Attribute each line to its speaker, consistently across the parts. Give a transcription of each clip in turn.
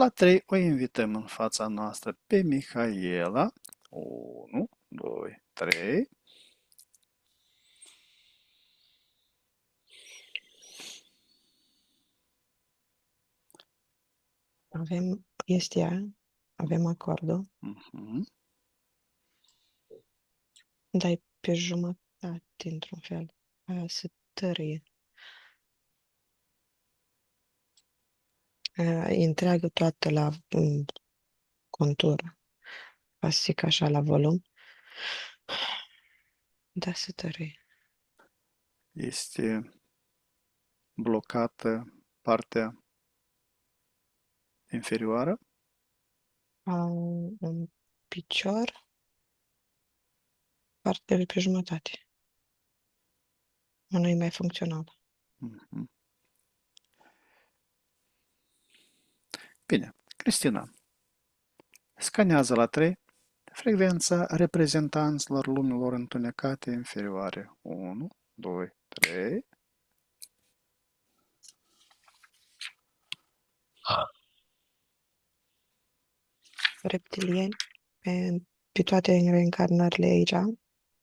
Speaker 1: La 3 o invităm în fața noastră pe Mihaela. 1, 2, 3.
Speaker 2: Este ea, avem acordul,
Speaker 1: Mhm.
Speaker 2: dar e pe jumătate, într-un fel. Aia se tărie. Aia e întreagă toată la contură. Ca să zic așa, la volum. Da, se tărie.
Speaker 1: Este blocată partea inferioară.
Speaker 2: Un picior, partea de pe jumătate. Nu e mai funcțională.
Speaker 1: Mhm. Bine, Cristina, scanează la 3 frecvența reprezentanților lumilor întunecate inferioare. 1, 2, 3.
Speaker 2: Reptilieni, pe toate reîncarnările aici,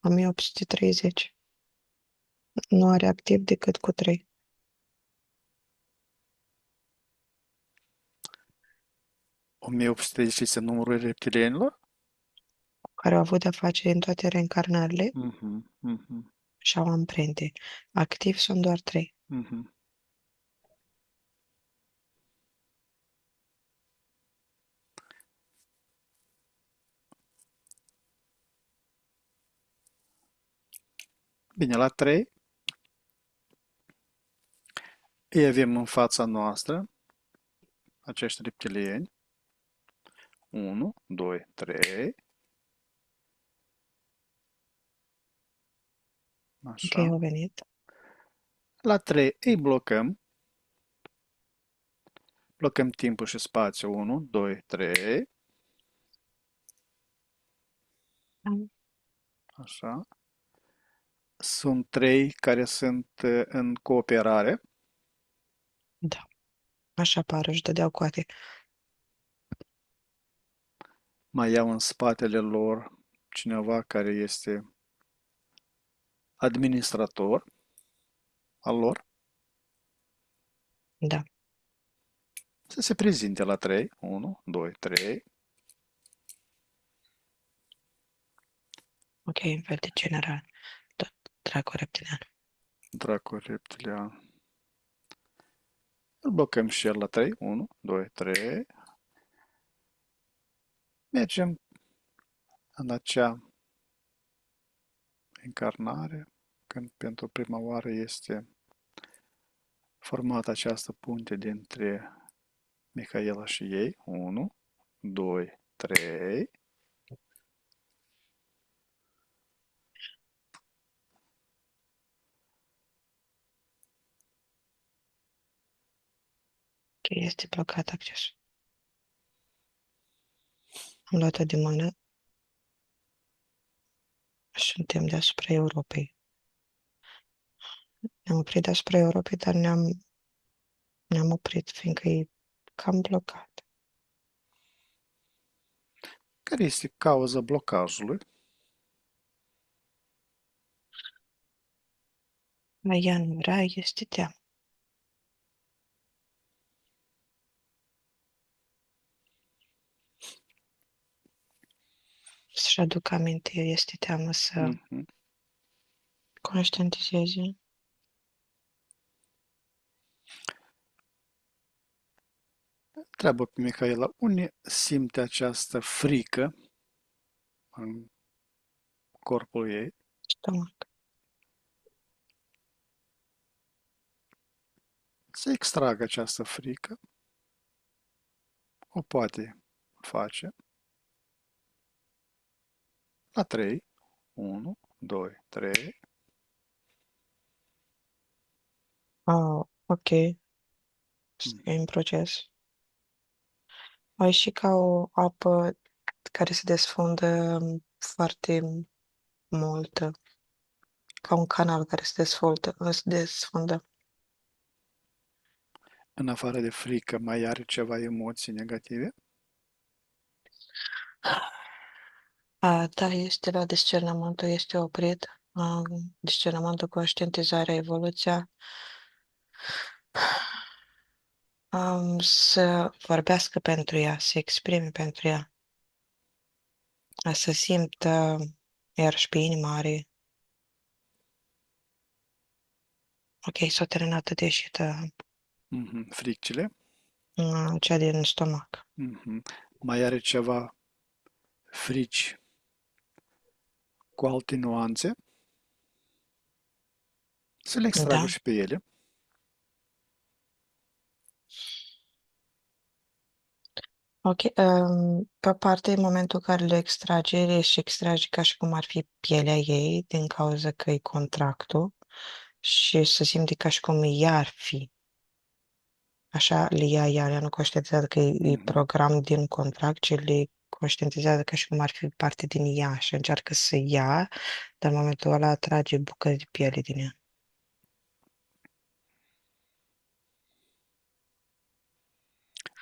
Speaker 2: 1830. Nu are activ decât cu 3.
Speaker 1: 1830 este numărul reptilienilor?
Speaker 2: Care au avut de-a face în toate reîncarnările
Speaker 1: Mhm, mhm,
Speaker 2: și au amprente. Activ sunt doar 3.
Speaker 1: mhm. Bine, la 3 îi avem în fața noastră acești reptilieni. 1, 2, 3.
Speaker 2: Ok,
Speaker 1: Așa.
Speaker 2: au venit.
Speaker 1: La 3 îi blocăm. Blocăm timpul și spațiul. 1, 2, 3. Așa. Sunt 3 care sunt în cooperare.
Speaker 2: Da, așa pare, își dădeau coate.
Speaker 1: Mai iau în spatele lor cineva care este administrator al lor.
Speaker 2: Da,
Speaker 1: Să se prezinte la 3. 1, 2, 3.
Speaker 2: ok, în fel de general. Tot dracu reptilian.
Speaker 1: Dracul reptilian. Îl blocăm și el la 3. 1, 2, 3. Mergem în acea încarnare, când pentru prima oară este formată această punte dintre Mihaela și ei. 1, 2, 3.
Speaker 2: Ok, este blocat accesul. Am luat-o de mână și suntem deasupra Europei. Ne-am oprit deasupra Europei, dar ne-am oprit, fiindcă e cam blocat.
Speaker 1: Care este cauza blocajului?
Speaker 2: Dar ea nu vrea, este teamă. Să-și aduc aminte, este teamă să
Speaker 1: Mhm.
Speaker 2: conștientizeze.
Speaker 1: Întreabă pe Mihaela, unde simte această frică în corpul ei?
Speaker 2: Stomac.
Speaker 1: Să extragă această frică. O poate face. La 3. 1, 2, 3.
Speaker 2: Ah, ok, e în proces. Ai și ca o apă care se desfundă foarte multă, ca un canal care se desfundă.
Speaker 1: în afară de frică, mai are ceva emoții negative?
Speaker 2: Da, este la discernământul, este oprit. Discernământul, conștientizarea, evoluția, să vorbească pentru ea, să exprime pentru ea, să simtă, iarăși pe inima are, ok, s-a terminat de ieșită
Speaker 1: Mhm. Fricile?
Speaker 2: cea din stomac.
Speaker 1: Mhm. Mai are ceva frici cu alte nuanțe? Să le extragă
Speaker 2: Da?
Speaker 1: și pe ele.
Speaker 2: Ok, pe parte, în momentul în care le extrage, și extrage ca și cum ar fi pielea ei, din cauza că e contractul, și se simte ca și cum ea ar fi. Așa le ia ea nu conștientizează că e
Speaker 1: Mhm.
Speaker 2: program din contract, ci le conștientizează ca și cum ar fi parte din ea și încearcă să ia, dar în momentul ăla atrage bucăți de piele din ea.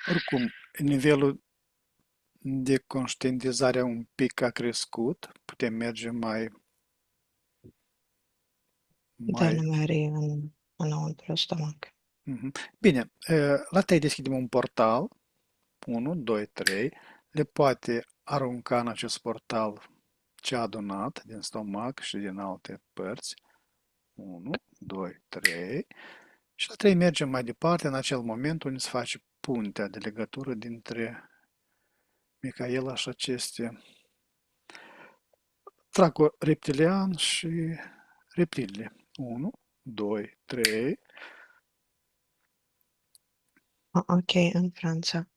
Speaker 1: Oricum, nivelul de conștientizare un pic a crescut, putem merge
Speaker 2: Dar
Speaker 1: mai...
Speaker 2: nu mai are înăuntru stomac.
Speaker 1: Mhm. Bine, la tăi deschidem un portal, 1, 2, 3, le poate arunca în acest portal ce a adunat din stomac și din alte părți, 1, 2, 3, și la 3 mergem mai departe în acel moment unde se face puntea de legătură dintre Micaela și aceste traco-reptilian și reptilele. 1, 2, 3.
Speaker 2: Ok, în Franța.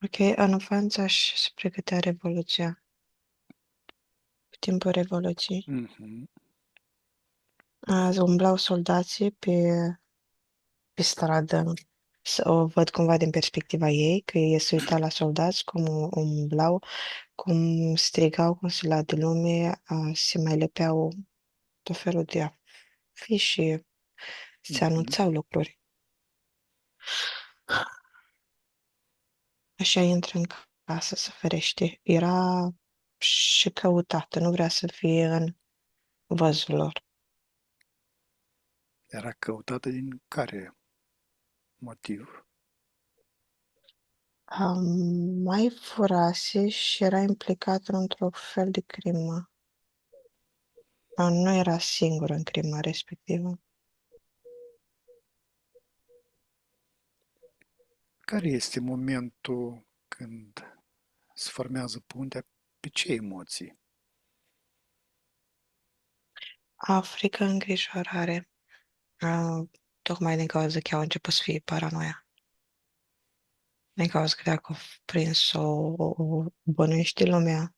Speaker 2: Ok, în Franța și se pregătea Revoluția. Pe timpul Revoluției.
Speaker 1: Mhm,
Speaker 2: Umblau soldații pe stradă. Să o văd cumva din perspectiva ei, că ei se uita la soldați, cum umblau, cum strigau, cum se la de lume, se mai lepeau tot felul de afișe și se
Speaker 1: mhm.
Speaker 2: anunțau lucruri. Așa intră în casă, să ferește. Era și căutată, nu vrea să fie în văzul lor.
Speaker 1: Era căutată din care motiv?
Speaker 2: Mai furase și era implicat într-o fel de crimă. Nu era singur în crima respectivă.
Speaker 1: Care este momentul când se formează puntea? Pe ce emoții?
Speaker 2: Africa, îngrijorare. Tocmai din cauza că au început să fie paranoia. Din cauza că dacă au prins o bănuiește lumea.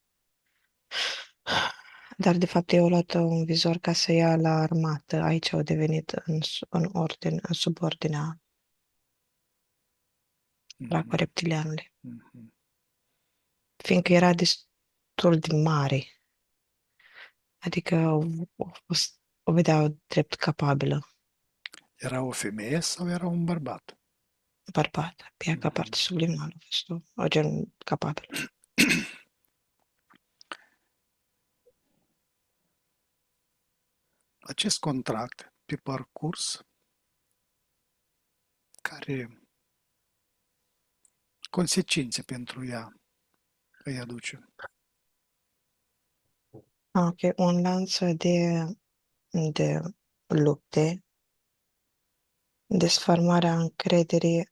Speaker 2: Dar de fapt ei au luat un vizor ca să ia la armată. Aici au devenit în ordine, în subordinea la
Speaker 1: Mhm,
Speaker 2: reptilianului.
Speaker 1: mhm.
Speaker 2: Fiindcă era destul de mare. Adică o vedeau drept capabilă.
Speaker 1: Era o femeie sau era un bărbat?
Speaker 2: Bărbat. Pe ea ca
Speaker 1: Mhm.
Speaker 2: parte subliminală a fost o gen capabil.
Speaker 1: Acest contract, pe parcurs, care consecințe pentru ea îi aduce?
Speaker 2: Ok, un lanț de lupte, desfărmarea încrederii,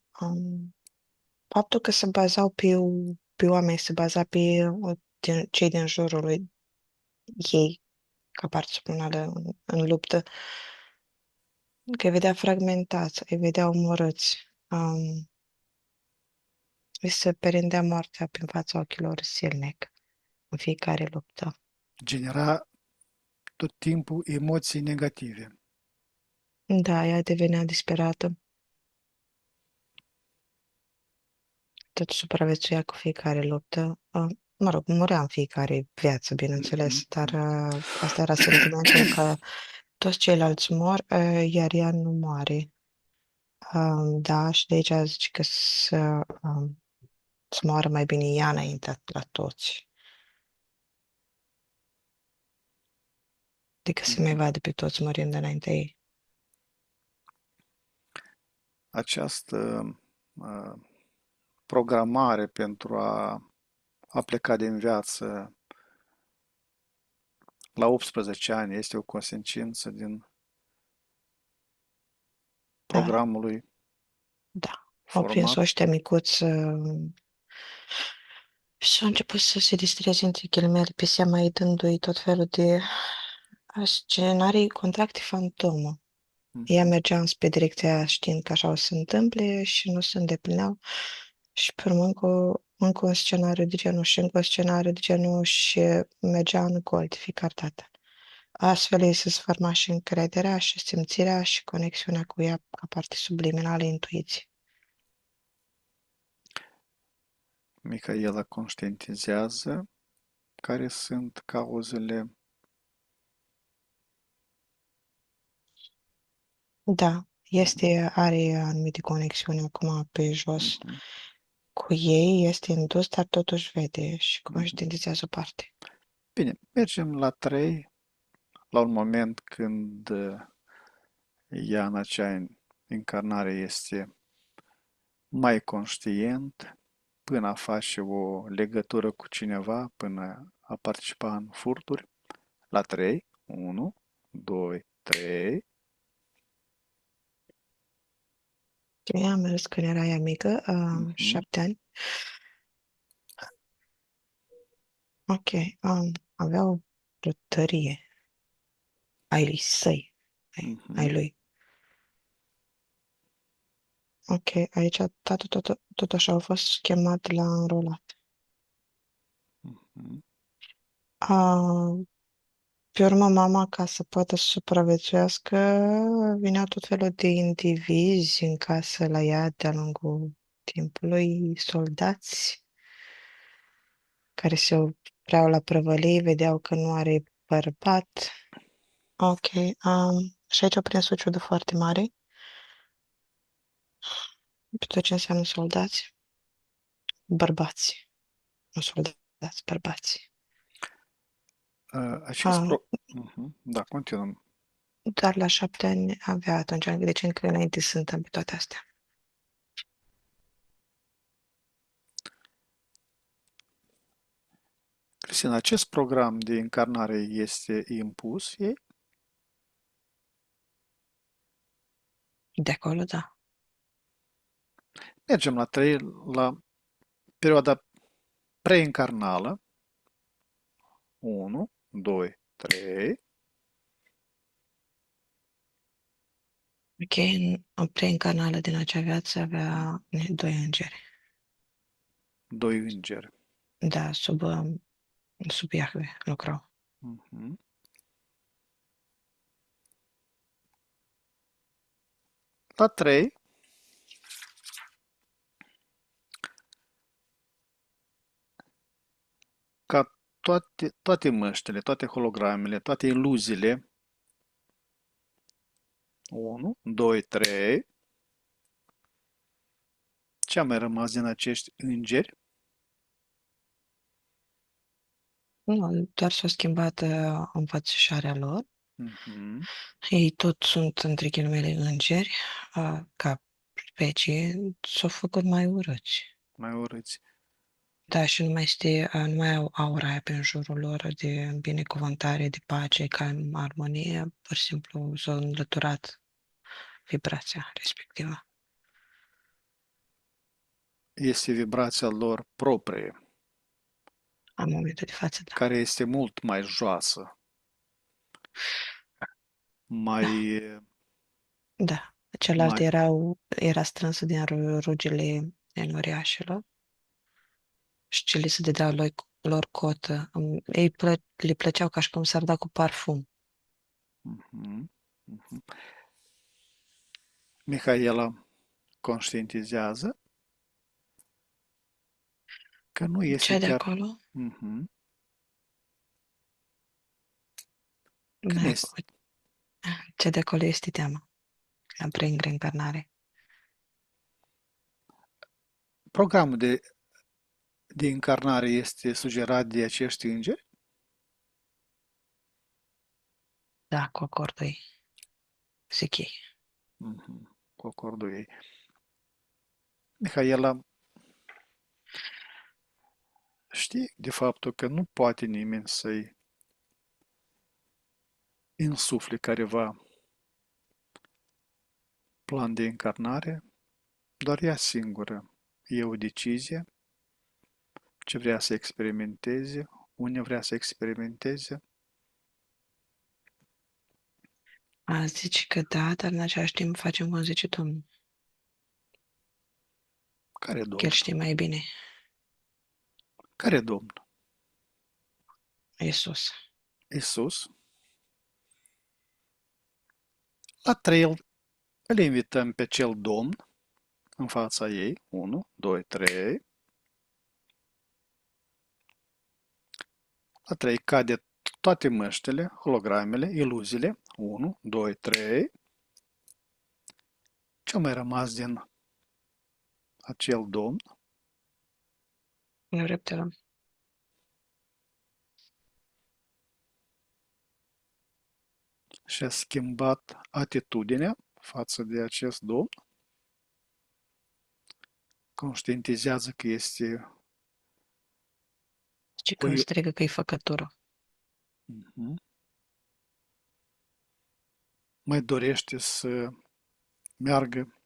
Speaker 2: faptul că se bazau pe oameni, se baza pe cei din jurul lui ei ca parte supranațională în luptă, că îi vedea fragmentați, îi vedea omorâți, îi se perindea moartea prin fața ochilor silnic în fiecare luptă.
Speaker 1: Genera tot timpul emoții negative.
Speaker 2: Da, ea devenea disperată, tot supraviețuia cu fiecare luptă. Mă rog, murea în fiecare viață,
Speaker 1: Mhm,
Speaker 2: bineînțeles, dar
Speaker 1: mhm.
Speaker 2: asta era sentimentul că toți ceilalți mor, iar ea nu moare. Da, și de aici zice că să moară mai bine ea înainte la toți, decât să mai
Speaker 1: Mhm.
Speaker 2: vadă pe toți murind înaintea ei.
Speaker 1: Această uh, programare pentru a pleca din viață la 18 ani este o consecință din
Speaker 2: Da,
Speaker 1: programului
Speaker 2: da. Au prins
Speaker 1: format.
Speaker 2: ăștia micuți și au început să se distreze între ghilimele pe seama ei, dându-i tot felul de scenarii, contracte fantomă. Ea
Speaker 1: Mhm.
Speaker 2: mergea înspre direcția aia știind că așa o să se întâmple și nu se îndeplineau. Și pe urmă încă un scenariu de genul și încă un scenariu de genul și mergea în gol de fiecare dată. Astfel ei se sfârma și încrederea și simțirea și conexiunea cu ea ca parte subliminală intuiției.
Speaker 1: Micaela conștientizează care sunt cauzele.
Speaker 2: Da,
Speaker 1: Mhm.
Speaker 2: are anumite conexiuni acum pe jos
Speaker 1: Mhm.
Speaker 2: cu ei, este indus, dar totuși vede și
Speaker 1: Mhm.
Speaker 2: conștientizează o parte.
Speaker 1: Bine, mergem la 3, la un moment când ea în acea încarnare este mai conștient, până a face o legătură cu cineva, până a participa în furturi. La 3, 1, 2, 3.
Speaker 2: Ok, am mers când era ea mică,
Speaker 1: Mhm.
Speaker 2: 7 ani. Ok, avea o plătărie ai săi, ai
Speaker 1: Mhm.
Speaker 2: lui. Ok, aici tatăl tot așa a fost chemat la înrolat.
Speaker 1: Mhm.
Speaker 2: A, pe urmă, mama, ca să poată să supraviețuiască, vineau tot felul de indivizi în casă la ea de-a lungul timpului, soldați care se opreau la prăvălie, vedeau că nu are bărbat. Ok, și aici a prins o ciudă foarte mare pe tot ce înseamnă soldați, bărbați, nu soldați, bărbați.
Speaker 1: Acest
Speaker 2: Ah,
Speaker 1: pro... Mhm. Da, continuăm.
Speaker 2: doar la 7 ani avea atunci, deci încă înainte să întâmple toate astea.
Speaker 1: Cristina, acest program de încarnare este impus ei?
Speaker 2: De acolo, da.
Speaker 1: Mergem la 3, la perioada preîncarnală. 1, 2, 3.
Speaker 2: Ok, în preîncarnală din acea viață avea doi îngeri.
Speaker 1: Doi îngeri.
Speaker 2: Da, sub Iahve lucrau.
Speaker 1: Mhm. La 3, ca toate măștile, toate hologramele, toate iluziile, 1, 2, 3. Ce a mai rămas din acești îngeri?
Speaker 2: Nu, doar s-a schimbat înfățișarea lor.
Speaker 1: Mhm.
Speaker 2: Ei tot sunt, între ghilimele, îngeri, ca specie, s-au făcut mai urâți.
Speaker 1: Mai urâți.
Speaker 2: Da, și nu mai au aura aia pe jurul lor de binecuvântare, de pace, calm, armonie, pur și simplu s-a înlăturat vibrația respectivă.
Speaker 1: Este vibrația lor proprie,
Speaker 2: În momentul de față, da.
Speaker 1: care este mult mai joasă,
Speaker 2: Da,
Speaker 1: mai,
Speaker 2: da. Celălalt
Speaker 1: mai
Speaker 2: era strânsă din rugile enoriașilor și ce li se dădeau lor cotă. Le plăceau ca și cum s-ar da cu parfum.
Speaker 1: Mhm. Mhm. Mihaela conștientizează că nu este
Speaker 2: Cea de
Speaker 1: chiar.
Speaker 2: acolo,
Speaker 1: Mhm. Că nu
Speaker 2: mai
Speaker 1: este,
Speaker 2: Ce de acolo este teama prin reîncarnare.
Speaker 1: Programul de încarnare este sugerat de acești îngeri?
Speaker 2: Da, cu acordul ei. Zic ei.
Speaker 1: Mhm. Cu acordul ei. Mihaela știe de faptul că nu poate nimeni să-i insufle careva plan de încarnare, doar ea singură e o decizie ce vrea să experimenteze, unde vrea să experimenteze.
Speaker 2: Zici că da, dar în același timp facem cum zice Domnul.
Speaker 1: Care
Speaker 2: Că el
Speaker 1: Domn?
Speaker 2: știe mai bine.
Speaker 1: Care Domn?
Speaker 2: Iisus.
Speaker 1: Isus. La trei îl invităm pe cel Domn în fața ei. 1, 2, 3. La 3 cade toate măștile, hologramele, iluziile. 1, 2, 3. Ce a mai rămas din acel Domn?
Speaker 2: Nu reptelăm.
Speaker 1: Și-a schimbat atitudinea față de acest Domn. Conștientizează că este
Speaker 2: Zice
Speaker 1: o...
Speaker 2: că strigă că e făcătură.
Speaker 1: Mhm. Mai dorește să meargă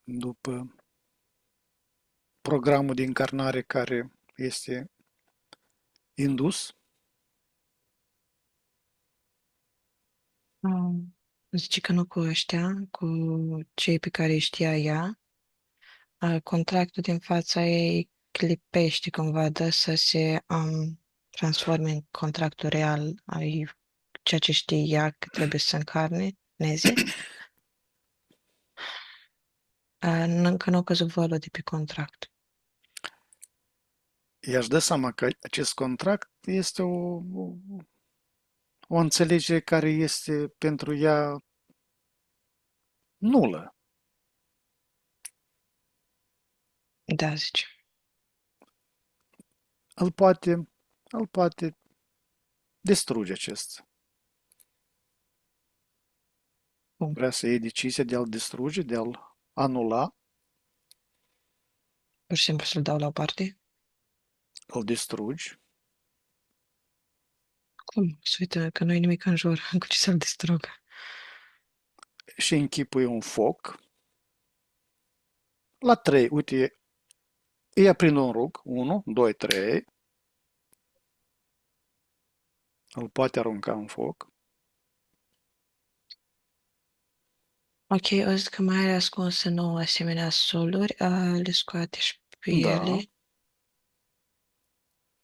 Speaker 1: după programul de încarnare care este indus.
Speaker 2: Zice că nu cu ăștia, cu cei pe care îi știa ea. Contractul din fața ei clipește cumva, dă să se transforme în contractul real ai ceea ce știe ea că trebuie să încarne, neze. Încă nu a căzut vălul de pe contract.
Speaker 1: I-aș dă seama că acest contract este o înțelegere care este pentru ea nulă.
Speaker 2: Da, zice.
Speaker 1: Îl poate distruge acest.
Speaker 2: Bun.
Speaker 1: Vrea să iei decizia de a-l distruge, de a-l anula,
Speaker 2: Pur și simplu să-l dau la o parte.
Speaker 1: îl distrugi
Speaker 2: Cum? Se uită că nu e nimic în jur, cu ce să-l distrug.
Speaker 1: și închipui un foc. La 3, uite, îi aprind un rug. 1, 2, 3. Îl poate arunca în foc.
Speaker 2: Ok, o zic că mai are ascuns în nouă asemenea soluri, le scoate și pe
Speaker 1: Da.
Speaker 2: ele,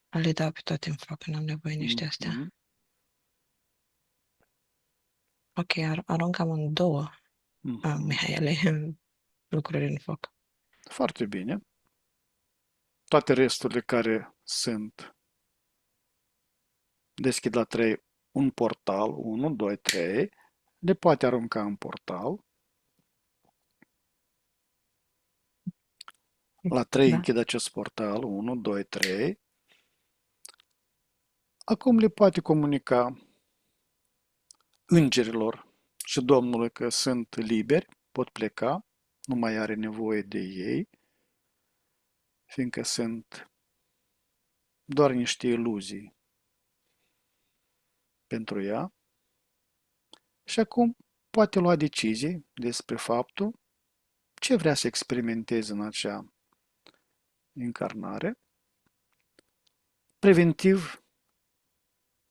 Speaker 2: le dau pe toate în foc, n-am nevoie niște astea.
Speaker 1: Mhm,
Speaker 2: Ok, aruncam în două
Speaker 1: mhm.
Speaker 2: Mihaele lucruri în foc.
Speaker 1: Foarte bine. Toate resturile care sunt deschid la 3 un portal, 1, 2, 3, le poate arunca în portal. La 3
Speaker 2: Da?
Speaker 1: închid acest portal, 1, 2, 3. Acum le poate comunica îngerilor și Domnului că sunt liberi, pot pleca, nu mai are nevoie de ei, fiindcă sunt doar niște iluzii pentru ea. Și acum poate lua decizii despre faptul ce vrea să experimenteze în acea încarnare. Preventiv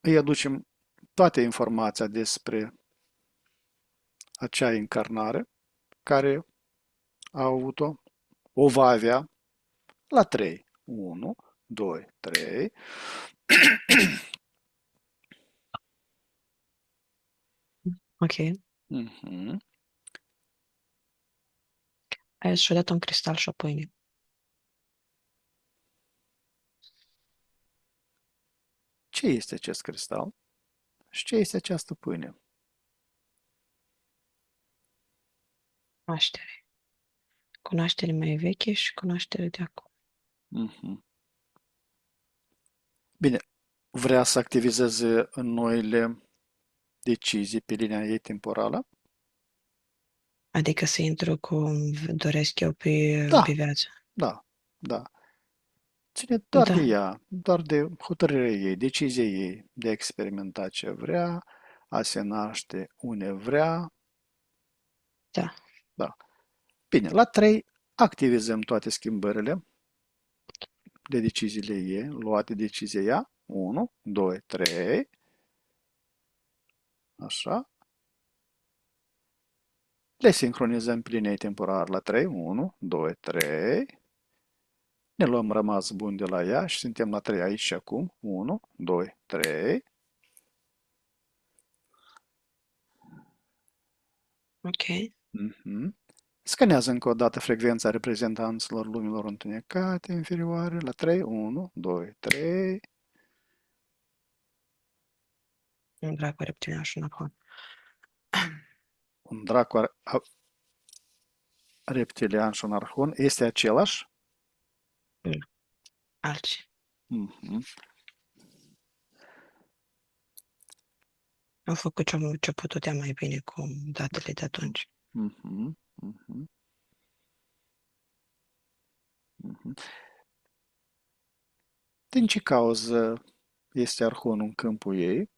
Speaker 1: îi aducem toată informația despre acea încarnare care a avut-o, o va avea la 3. 1, 2, 3.
Speaker 2: Ok.
Speaker 1: Mhm.
Speaker 2: Aia și-a dat un cristal și o pâine.
Speaker 1: Ce este acest cristal? Și ce este această pâine?
Speaker 2: Cunoaștere. Cunoaștere mai veche și cunoaștere de acum.
Speaker 1: Mhm. Bine, vrea să activizeze în noile decizii pe linia ei temporală?
Speaker 2: Adică să intru cum doresc eu pe
Speaker 1: Da,
Speaker 2: viață.
Speaker 1: da, da. Ține doar de
Speaker 2: Da,
Speaker 1: ea, doar de hotărârea ei, decizia ei de a experimenta ce vrea, a se naște unde vrea.
Speaker 2: da.
Speaker 1: Da. Bine, la 3 activizăm toate schimbările de deciziile ei, luate decizia ea. 1, 2, 3. Așa. Le sincronizăm pe linia temporară la 3. 1, 2, 3. Ne luăm rămas bun de la ea și suntem la 3 aici și acum. 1, 2, 3.
Speaker 2: Ok.
Speaker 1: Mhm. Scanează încă o dată frecvența reprezentanților lumilor întunecate inferioare la 3. 1, 2, 3.
Speaker 2: Un dracu reptilian și un acum.
Speaker 1: Un dracu reptilian și un arhon este același?
Speaker 2: Nu, alții.
Speaker 1: Mhm.
Speaker 2: Am făcut ce puteam mai bine cu datele de atunci.
Speaker 1: Mhm. Mhm. Mhm. Din ce cauză este arhonul în câmpul ei?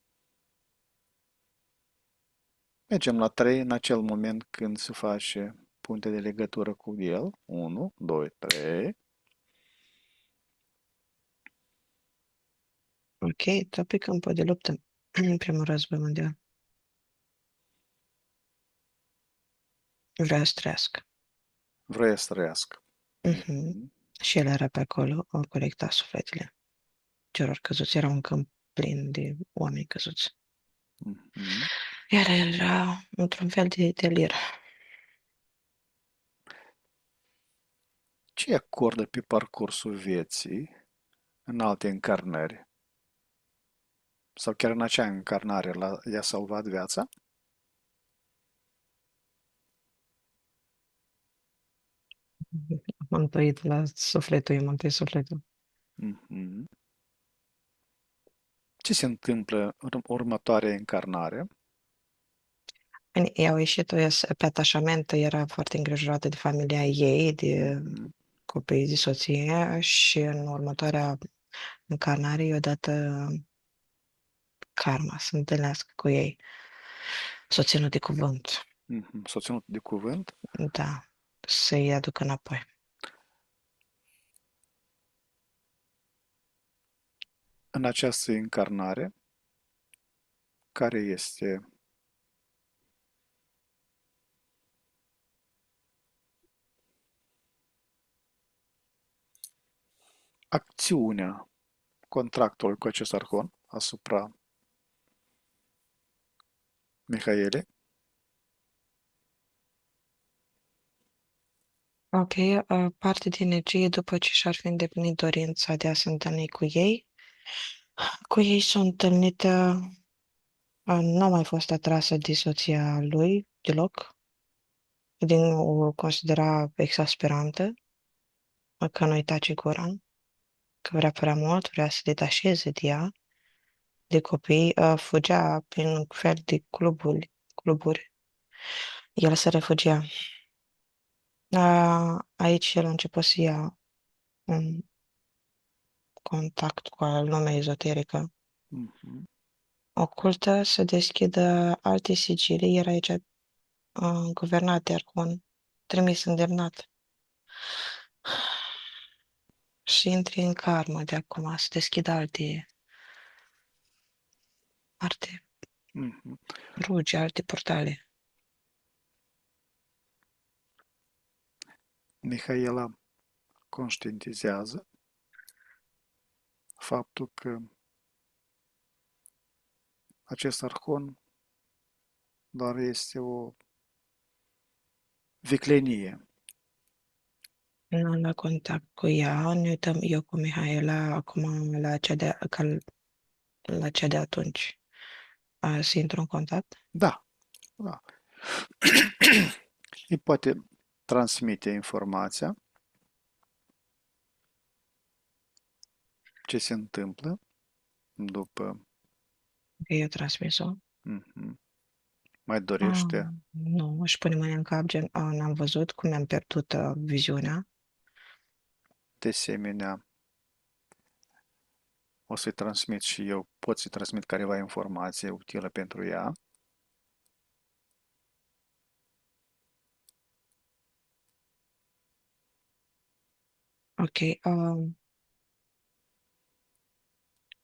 Speaker 1: Mergem la 3 în acel moment când se face punte de legătură cu el. 1, 2, 3.
Speaker 2: Ok, tot pe câmpul de luptă. În primul război mondial. Vrea să trăiască.
Speaker 1: Vrea să trăiască.
Speaker 2: Mhm.
Speaker 1: Mhm.
Speaker 2: Și el era pe acolo, a colectat sufletele celor căzuți. Era un câmp plin de oameni căzuți.
Speaker 1: Mhm.
Speaker 2: Iar el era într-un fel de delir.
Speaker 1: Ce acordă pe parcursul vieții în alte încarnări? Sau chiar în acea încarnare i-a salvat viața?
Speaker 2: M-am tăit la sufletul, eu m-am tăit sufletul.
Speaker 1: Mhm. Ce se întâmplă în următoarea încarnare?
Speaker 2: Bine, i-au ieșit pe atașament, era foarte îngrijorată de familia ei, de
Speaker 1: Mhm.
Speaker 2: copii, de soție și în următoarea încarnare i-a dat karma să întâlnească cu ei. S-o ținut de cuvânt,
Speaker 1: Mhm. S-a ținut de cuvânt.
Speaker 2: da, să-i aducă înapoi.
Speaker 1: În această încarnare, care este acțiunea contractului cu acest arhon asupra Mihaelei?
Speaker 2: Ok, parte din energie după ce și-ar fi îndeplinit dorința de a se întâlni cu ei s-a întâlnit, nu a mai fost atrasă de soția lui deloc, o considera exasperantă, că nu-i tace gura, că vrea prea mult, vrea să se detașeze de ea, de copii, fugea prin un fel de cluburi. El se refugia. Aici el a început să ia un contact cu lumea ezoterică
Speaker 1: Mhm.
Speaker 2: ocultă, să deschidă alte sigilii, era aici guvernat de Arhon, trimis îndemnat. Și intri în karmă de acum, să deschidă alte
Speaker 1: Mhm.
Speaker 2: rugi, alte portale.
Speaker 1: Mihaela conștientizează faptul că acest arhon doar este o viclenie.
Speaker 2: Nu am luat contact cu ea, ne uităm eu cu Mihaela acum la cea de atunci. să intru în contact?
Speaker 1: Da, da. Îi poate transmite informația, ce se întâmplă după.
Speaker 2: Ok, eu transmis-o.
Speaker 1: Mhm. Mai
Speaker 2: Ah,
Speaker 1: dorește.
Speaker 2: nu, își pune mâna în cap, gen, n-am văzut cum mi-am pierdut viziunea.
Speaker 1: De asemenea, o să-i transmit și eu, pot să-i transmit careva informație utilă pentru ea.
Speaker 2: Ok,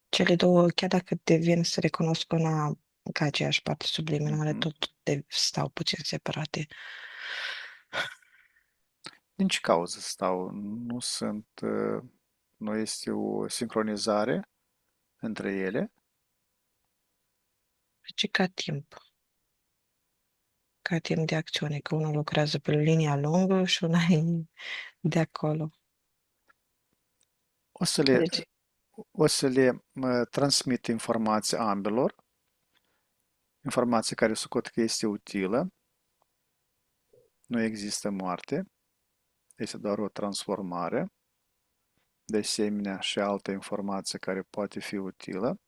Speaker 2: cele două, chiar dacă devin să recunosc una ca aceeași parte subliminală,
Speaker 1: Mhm.
Speaker 2: tot stau puțin separate.
Speaker 1: Din ce cauză stau? Nu sunt, nu este o sincronizare între ele.
Speaker 2: Deci ca timp de acțiune, că unul lucrează pe linia lungă și una e de acolo.
Speaker 1: O să le,
Speaker 2: Deci,
Speaker 1: o să le transmit informația ambelor, informație care socot că este utilă, nu există moarte, este doar o transformare, de asemenea și altă informație care poate fi utilă.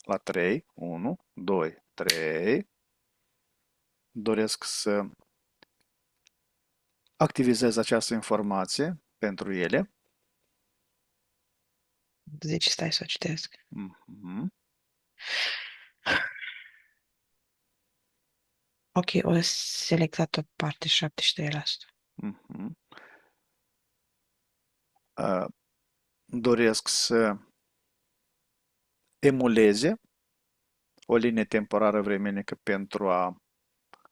Speaker 1: La 3, 1, 2, 3, doresc să activizez această informație pentru ele.
Speaker 2: deci stai să o citesc.
Speaker 1: Mhm.
Speaker 2: Ok, o selectat o parte 73%.
Speaker 1: Mhm. Uh, Doresc să emuleze o linie temporară vremenică pentru a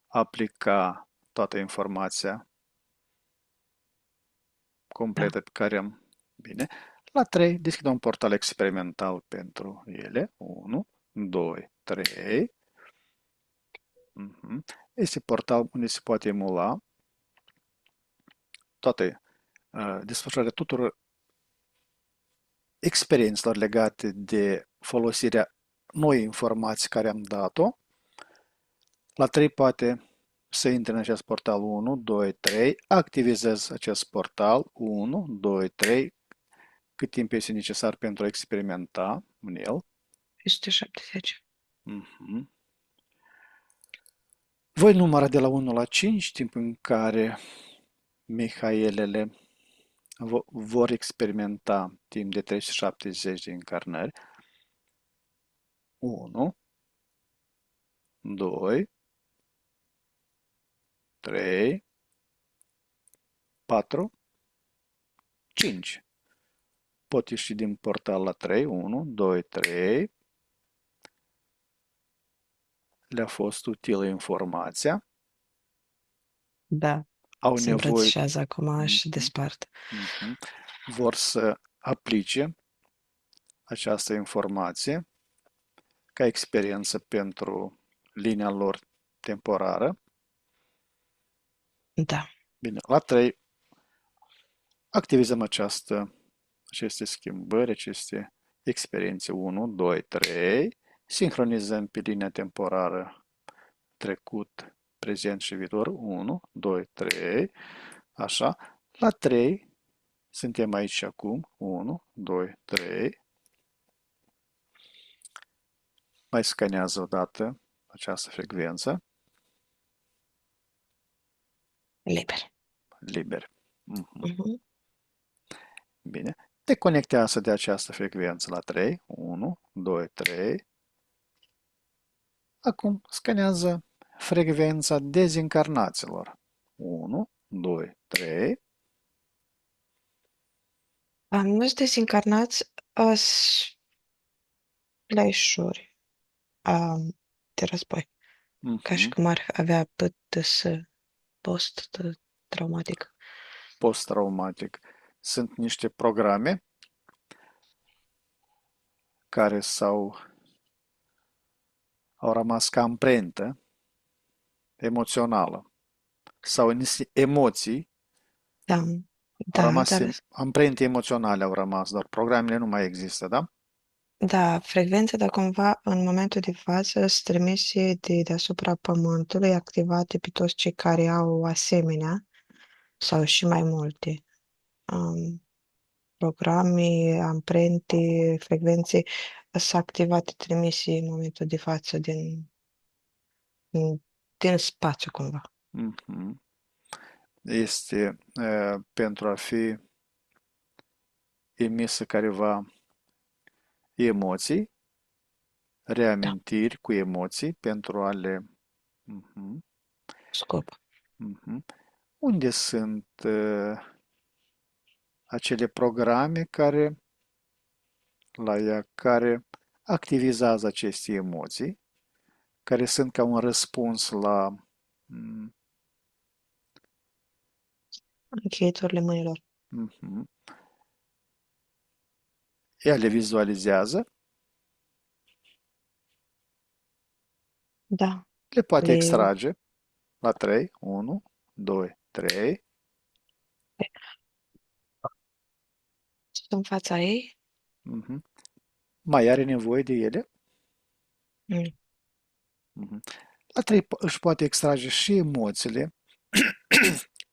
Speaker 1: aplica toată informația
Speaker 2: Da.
Speaker 1: completă pe care am. Bine. La 3, deschid un portal experimental pentru ele. 1, 2, 3. Mhm. Este portal unde se poate emula toate desfășurarea tuturor experiențelor legate de folosirea noi informații care am dat-o. La 3 poate să intre în acest portal 1, 2, 3, activizez acest portal 1, 2, 3, cât timp este necesar pentru a experimenta în el.
Speaker 2: 170.
Speaker 1: Mhm. Voi număra de la 1 la 5, timp în care Mihaelele vor experimenta timp de 370 de încarnări. 1, 2, 3, 4, 5. Pot ieși din portal la 3, 1, 2, 3. Le-a fost utilă informația.
Speaker 2: Da,
Speaker 1: Au
Speaker 2: se
Speaker 1: nevoie.
Speaker 2: îmbrățișează acum și
Speaker 1: Mhm,
Speaker 2: despart.
Speaker 1: mhm. Vor să aplice această informație ca experiență pentru linia lor temporară.
Speaker 2: Da,
Speaker 1: Bine, la 3 activizăm aceste schimbări, aceste experiențe 1, 2, 3, sincronizăm pe linia temporară trecut, prezent și viitor 1, 2, 3, așa. La 3 suntem aici și acum 1, 2, 3. Mai scanează odată această frecvență,
Speaker 2: liber.
Speaker 1: liber. Mhm.
Speaker 2: Mhm.
Speaker 1: Bine. Deconectează de această frecvență la 3, 1, 2, 3. Acum scanează frecvența dezincarnațiilor. 1, 2, 3.
Speaker 2: Nu-s dezincarnați splash-uri de război, ca și
Speaker 1: Mhm.
Speaker 2: cum ar avea PTS, post-traumatic.
Speaker 1: Post-traumatic. Sunt niște programe care au rămas ca amprentă emoțională sau niște emoții
Speaker 2: Da,
Speaker 1: au
Speaker 2: da,
Speaker 1: rămas,
Speaker 2: dar
Speaker 1: amprente emoționale au rămas, dar programele nu mai există, da?
Speaker 2: Da, frecvența, dar cumva în momentul de față sunt trimise de deasupra Pământului, activate pe toți cei care au asemenea sau și mai multe programe, amprente, frecvențe sunt activate, trimise în momentul de față din spațiu cumva.
Speaker 1: Mhm. Este pentru a fi emisă careva emoții,
Speaker 2: Da,
Speaker 1: reamintiri cu emoții pentru a le... Mhm,
Speaker 2: scop.
Speaker 1: mhm. Unde sunt acele programe care, la ea, care activizează aceste emoții, care sunt ca un răspuns la... mm,
Speaker 2: Încheieturile mâinilor.
Speaker 1: mhm. Ea le vizualizează,
Speaker 2: Da,
Speaker 1: le poate
Speaker 2: le
Speaker 1: extrage la 3, 1, 2, 3.
Speaker 2: sunt în fața ei.
Speaker 1: Mhm. Mai are nevoie de ele?
Speaker 2: Mm,
Speaker 1: Mhm. La 3 își poate extrage și emoțiile,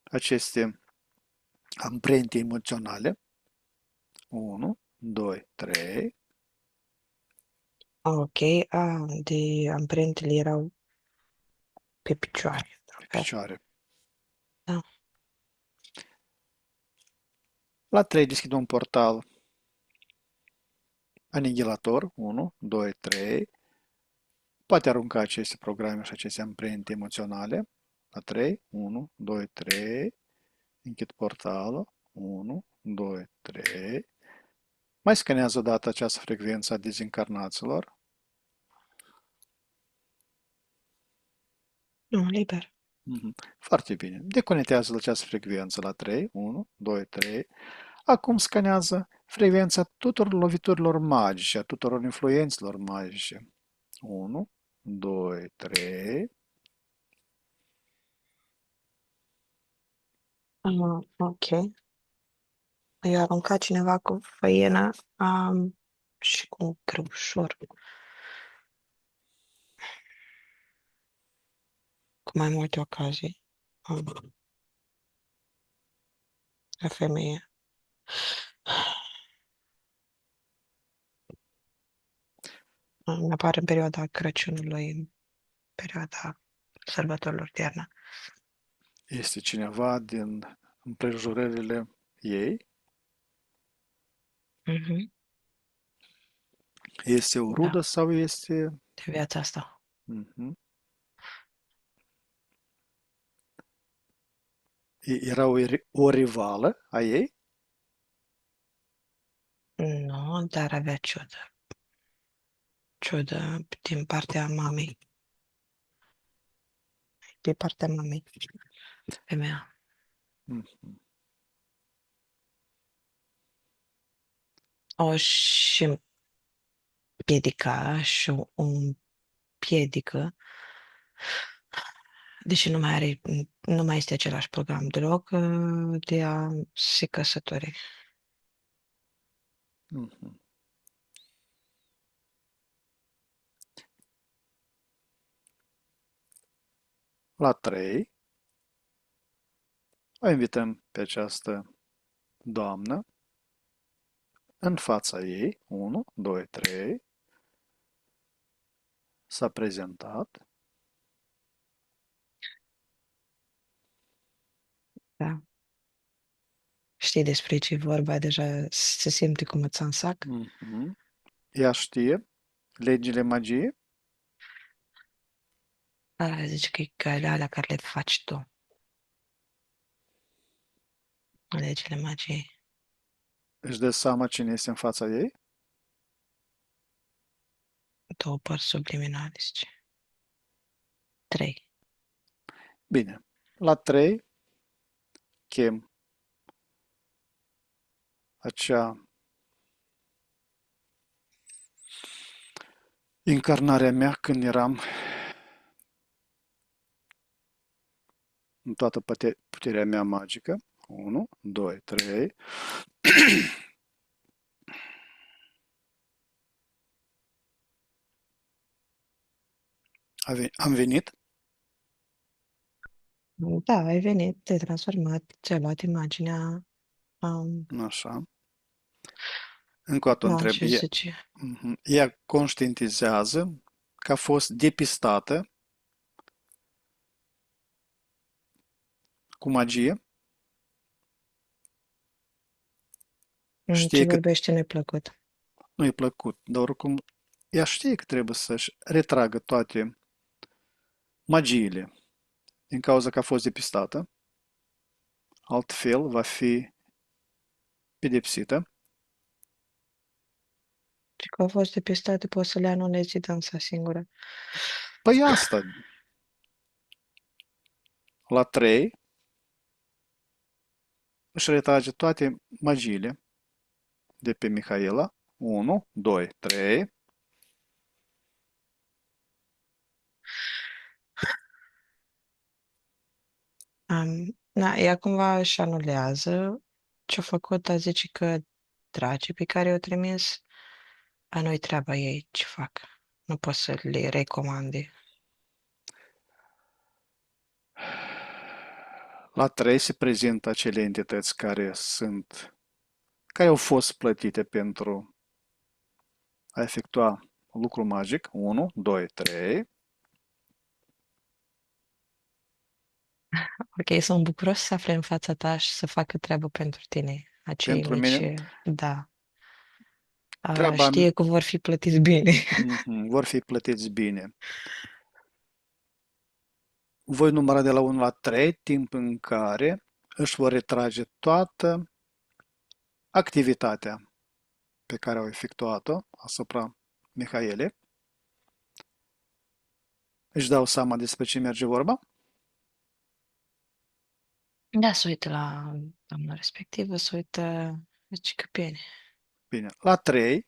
Speaker 1: aceste amprente emoționale. 1, 2, 3,
Speaker 2: ok, de amprentele erau pe picioare.
Speaker 1: pe
Speaker 2: Ok,
Speaker 1: picioare.
Speaker 2: da.
Speaker 1: La 3 deschide un portal anihilator. 1, 2, 3. Poate arunca aceste programe și aceste amprente emoționale. La 3, 1, 2, 3. Închid portalul. 1, 2, 3. Mai scanează odată această frecvență a dezincarnaților.
Speaker 2: Nu, liber.
Speaker 1: Mhm. Foarte bine. Deconectează la această frecvență la 3. 1, 2, 3. Acum scanează frecvența tuturor loviturilor magice, a tuturor influențelor magice. 1, 2, 3.
Speaker 2: Ok. I-a aruncat cineva cu făină și cu un greușor, cu mai multe ocazii. La femeie. Mi apare în perioada Crăciunului, în perioada sărbătorilor de iarnă.
Speaker 1: Este cineva din împrejurările ei?
Speaker 2: Mhm.
Speaker 1: Este o
Speaker 2: Da,
Speaker 1: rudă sau este...
Speaker 2: de viața asta.
Speaker 1: Mhm. Era o rivală a ei?
Speaker 2: Nu, dar avea ciudă. Ciudă din partea mamei. Pe partea mamei. Femeia.
Speaker 1: Mhm.
Speaker 2: O și împiedica și o împiedică, deși nu mai este același program deloc, de a se căsători.
Speaker 1: Mhm. La 3 o invităm pe această doamnă în fața ei. 1, 2, 3. S-a prezentat.
Speaker 2: Da. Știi despre ce e vorba, deja se simte cum îți în sac.
Speaker 1: Mhm. Ea știe legile magiei?
Speaker 2: Zice că e alea care le faci tu, legile magiei.
Speaker 1: Își dă seama cine este în fața ei?
Speaker 2: Două părți subliminale, zice. Trei.
Speaker 1: Bine. La 3 chem acea incarnare a mea când eram în toată puterea mea magică. 1, 2, 3. Am venit?
Speaker 2: Da, ai venit, te-ai transformat, ți-ai luat imaginea. Um,
Speaker 1: Așa. Încă o dată
Speaker 2: da,
Speaker 1: întreb.
Speaker 2: ce zice?
Speaker 1: Ea conștientizează că a fost depistată cu magie.
Speaker 2: Ce
Speaker 1: Știe că
Speaker 2: vorbește neplăcut.
Speaker 1: nu-i plăcut, dar oricum ea știe că trebuie să-și retragă toate magiile din cauza că a fost depistată. Altfel va fi pedepsită.
Speaker 2: Și că au fost depistate, poți să le anunezi dansa singură.
Speaker 1: Păi asta, la 3 își retrage toate magiile de pe Mihaela. 1, 2, 3.
Speaker 2: Da, ea cumva își anulează ce-a făcut, a zice că dragii pe care i-au trimis, a nu-i treaba ei ce fac. Nu pot să le recomande.
Speaker 1: La 3 se prezintă acele entități care au fost plătite pentru a efectua lucru magic. 1, 2, 3.
Speaker 2: Ok, sunt bucuros să afle în fața ta și să facă treabă pentru tine. Acei
Speaker 1: Pentru
Speaker 2: mici,
Speaker 1: mine,
Speaker 2: da,
Speaker 1: treaba
Speaker 2: știe că vor fi plătiți bine.
Speaker 1: vor fi plătiți bine. Voi număra de la 1 la 3, timp în care își vor retrage toată activitatea pe care au efectuat-o asupra Mihaele. Își dau seama despre ce merge vorba?
Speaker 2: Da, să uită la doamna respectivă, să uită, zice că bine.
Speaker 1: Bine. La 3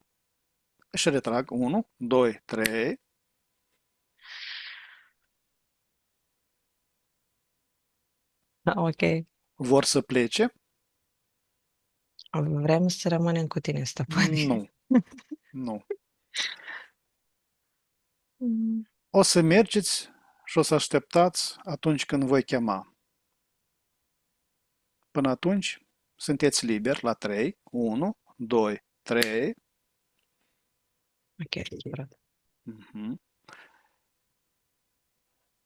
Speaker 1: își retrag 1, 2, 3.
Speaker 2: Da, ok,
Speaker 1: Vor să plece?
Speaker 2: vrem să rămânem cu tine, stăpâne.
Speaker 1: Nu, nu.
Speaker 2: Mm.
Speaker 1: O să mergeți și o să așteptați atunci când voi chema. Până atunci, sunteți liberi la 3, 1, 2, 3.
Speaker 2: Ok, supărat.
Speaker 1: Mhm.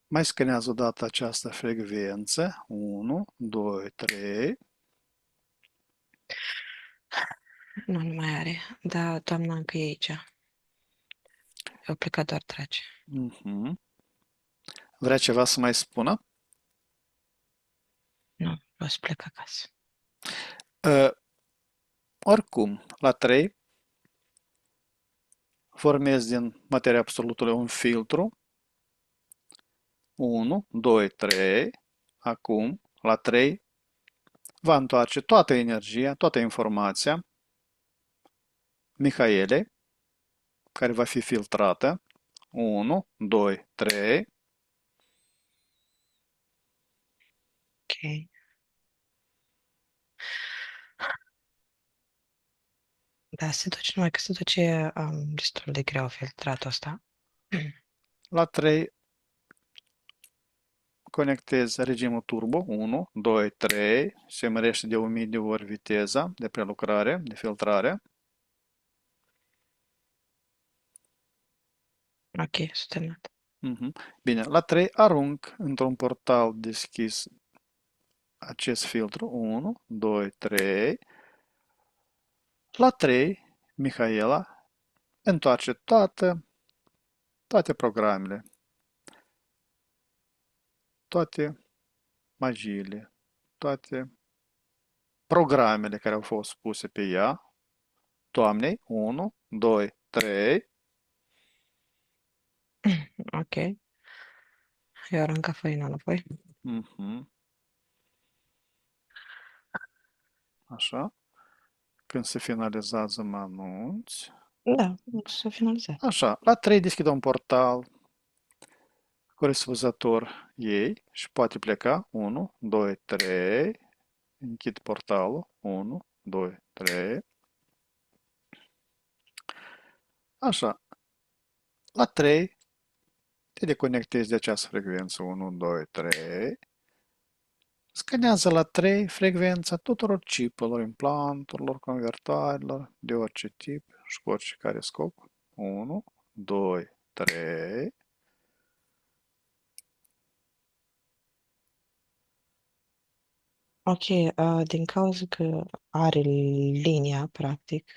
Speaker 1: Mai scanează o dată această frecvență. 1, 2, 3.
Speaker 2: Nu mai are, dar doamna încă e aici. Eu plecat doar trage.
Speaker 1: Mhm. Vrea ceva să mai spună?
Speaker 2: Nu, o să plec acasă.
Speaker 1: Uh, Oricum, la 3 formez din materia absolutului un filtru. 1, 2, 3. Acum, la 3, va întoarce toată energia, toată informația Mihaelei, care va fi filtrată. 1, 2, 3.
Speaker 2: Ok. Da, se duce, numai că se duce destul de greu filtratul ăsta.
Speaker 1: La 3 conectez regimul turbo. 1, 2, 3. Se mărește de 1000 de ori viteza de prelucrare, de filtrare.
Speaker 2: Ok, s-a terminat.
Speaker 1: Bine, la 3 arunc într-un portal deschis acest filtru. 1, 2, 3. La 3, Mihaela întoarce toate programele, toate magiile, toate programele care au fost puse pe ea. Doamnei, 1, 2, 3.
Speaker 2: Ok, eu arunc făina înapoi.
Speaker 1: Mhm. Așa. Când se finalizează, mă anunți.
Speaker 2: Da, s-a finalizat.
Speaker 1: Așa, la 3 deschide un portal corespunzător ei și poate pleca. 1, 2, 3. Închid portalul. 1, 2, 3. Așa, la 3 te deconectezi de această frecvență 1, 2, 3, scanează la 3 frecvența tuturor chipurilor, implanturilor, convertoarelor, de orice tip și cu orice care scop. 1, 2, 3.
Speaker 2: Ok, din cauza că are linia, practic,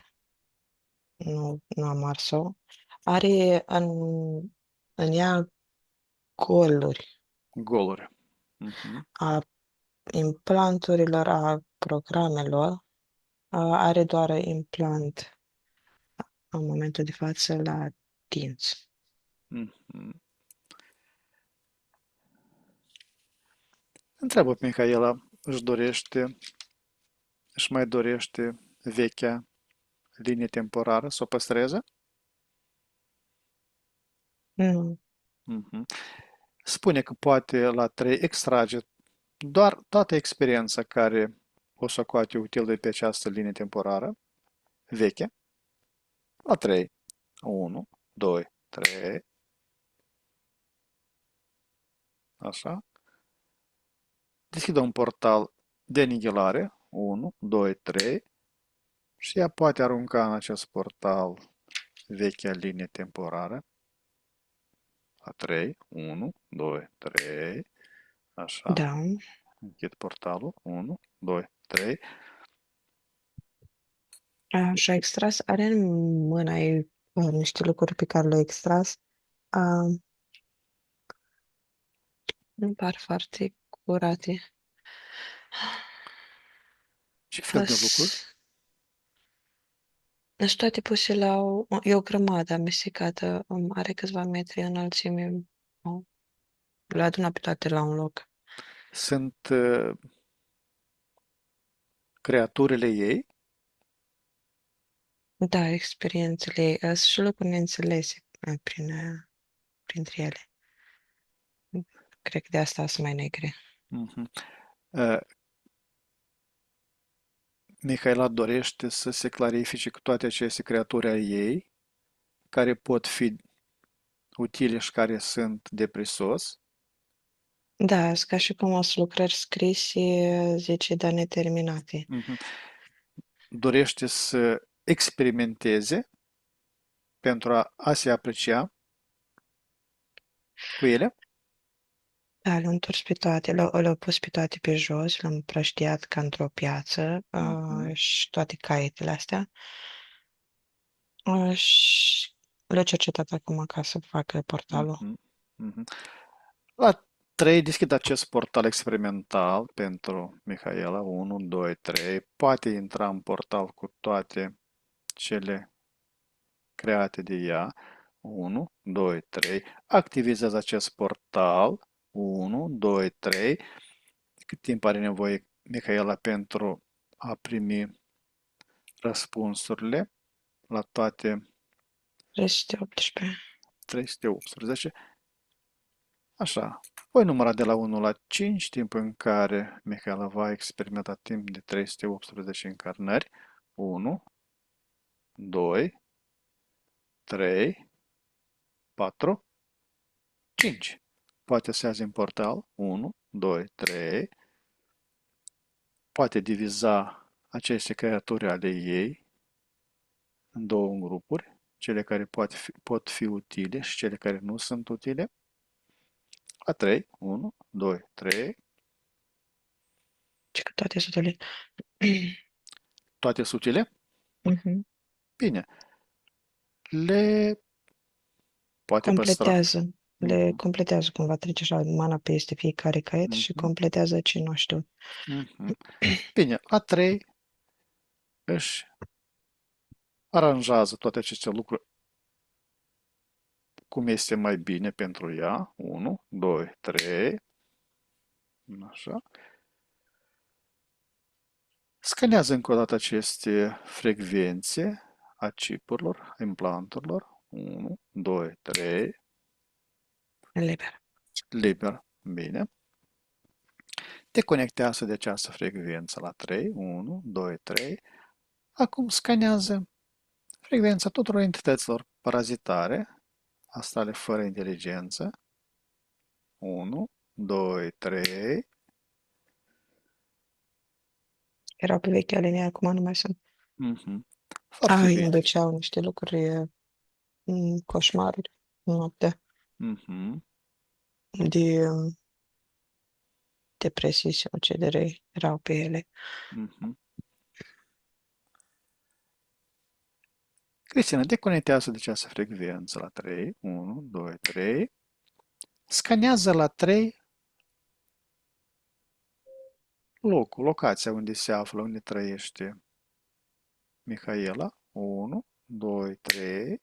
Speaker 2: nu am ars-o, are în ea goluri
Speaker 1: Goluri. Mhm.
Speaker 2: a implanturilor, a programelor, are doar implant în momentul de față la dinți.
Speaker 1: Mhm. Întreabă pe Mihaela, își mai dorește vechea linie temporară să o păstreze?
Speaker 2: Nu,
Speaker 1: Mhm. Spune că poate la 3 extrage doar toată experiența care o socoate util de pe această linie temporară veche. La 3. 1, 2, 3. Așa. Deschide un portal de nihilare. 1, 2, 3. Și ea poate arunca în acest portal vechea linie temporară. La 3. 1, 2, 3. Așa.
Speaker 2: da.
Speaker 1: Închid portalul. 1, 2, 3.
Speaker 2: Și-a extras, are în mâna ei niște lucruri pe care le-a extras. Uh, nu par foarte curate.
Speaker 1: Ce fel de
Speaker 2: As,
Speaker 1: lucruri?
Speaker 2: Sunt toate puse la e o grămadă amestecată, are câțiva metri înălțime, o- le adună pe toate la un loc.
Speaker 1: Sunt creaturile ei?
Speaker 2: Da, experiențele, sunt și lucruri neînțelese printre ele. Cred că de asta sunt mai negre.
Speaker 1: Mhm. Uh, Mihaela dorește să se clarifice cu toate aceste creaturi ale ei, care pot fi utile și care sunt de prisos.
Speaker 2: Da, sunt ca și cum o să lucrări scrise, zice, dar neterminate.
Speaker 1: Mhm. Dorește să experimenteze pentru a se aprecia cu ele.
Speaker 2: Da, le-am întors pe toate, le-au pus pe toate pe jos, le-am împrăștiat ca într-o piață
Speaker 1: Mhm.
Speaker 2: și toate caietele astea. Și le-au cercetat acum ca să facă portalul.
Speaker 1: Mhm. Mhm. La 3 deschid acest portal experimental pentru Mihaela. 1, 2, 3. Poate intra în portal cu toate cele create de ea. 1, 2, 3. Activizează acest portal. 1, 2, 3. Cât timp are nevoie Mihaela pentru a primi răspunsurile la toate
Speaker 2: 318.
Speaker 1: 318? Așa. Voi număra de la 1 la 5, timp în care Mihaela va experimenta timp de 318 încarnări. 1, 2, 3, 4, 5. Poate să iasă în portal. 1, 2, 3. Poate diviza aceste creaturi ale ei în două grupuri, cele care pot fi utile și cele care nu sunt utile. La 3, 1, 2, 3.
Speaker 2: Ce că toate sutele.
Speaker 1: Toate sunt utile?
Speaker 2: Mhm.
Speaker 1: Bine. Le poate păstra.
Speaker 2: Completează. Le
Speaker 1: Mhm,
Speaker 2: completează cumva, trece așa mana peste fiecare caiet și
Speaker 1: mhm,
Speaker 2: completează ce nu știu.
Speaker 1: mhm. Bine, la 3 își aranjează toate aceste lucruri cum este mai bine pentru ea. 1, 2, 3. Așa. Scanează încă o dată aceste frecvențe a chipurilor, a implanturilor. 1, 2, 3.
Speaker 2: Liber.
Speaker 1: Liber. Bine. Te conectează de această frecvență la 3. 1, 2, 3. Acum scanează frecvența tuturor entităților parazitare, astale fără inteligență. 1, 2, 3.
Speaker 2: Erau pe vechea linie, acum nu mai sunt.
Speaker 1: Mhm. Foarte
Speaker 2: Ai, îmi
Speaker 1: bine.
Speaker 2: duceau niște lucruri, coșmaruri noaptea
Speaker 1: Mhm.
Speaker 2: de depresii sau ce de rei erau pe ele.
Speaker 1: Mhm. Cristina, deconectează de această frecvență la 3. 1, 2, 3. Scanează la 3 locul, locația unde se află, unde trăiește Mihaela. 1, 2, 3.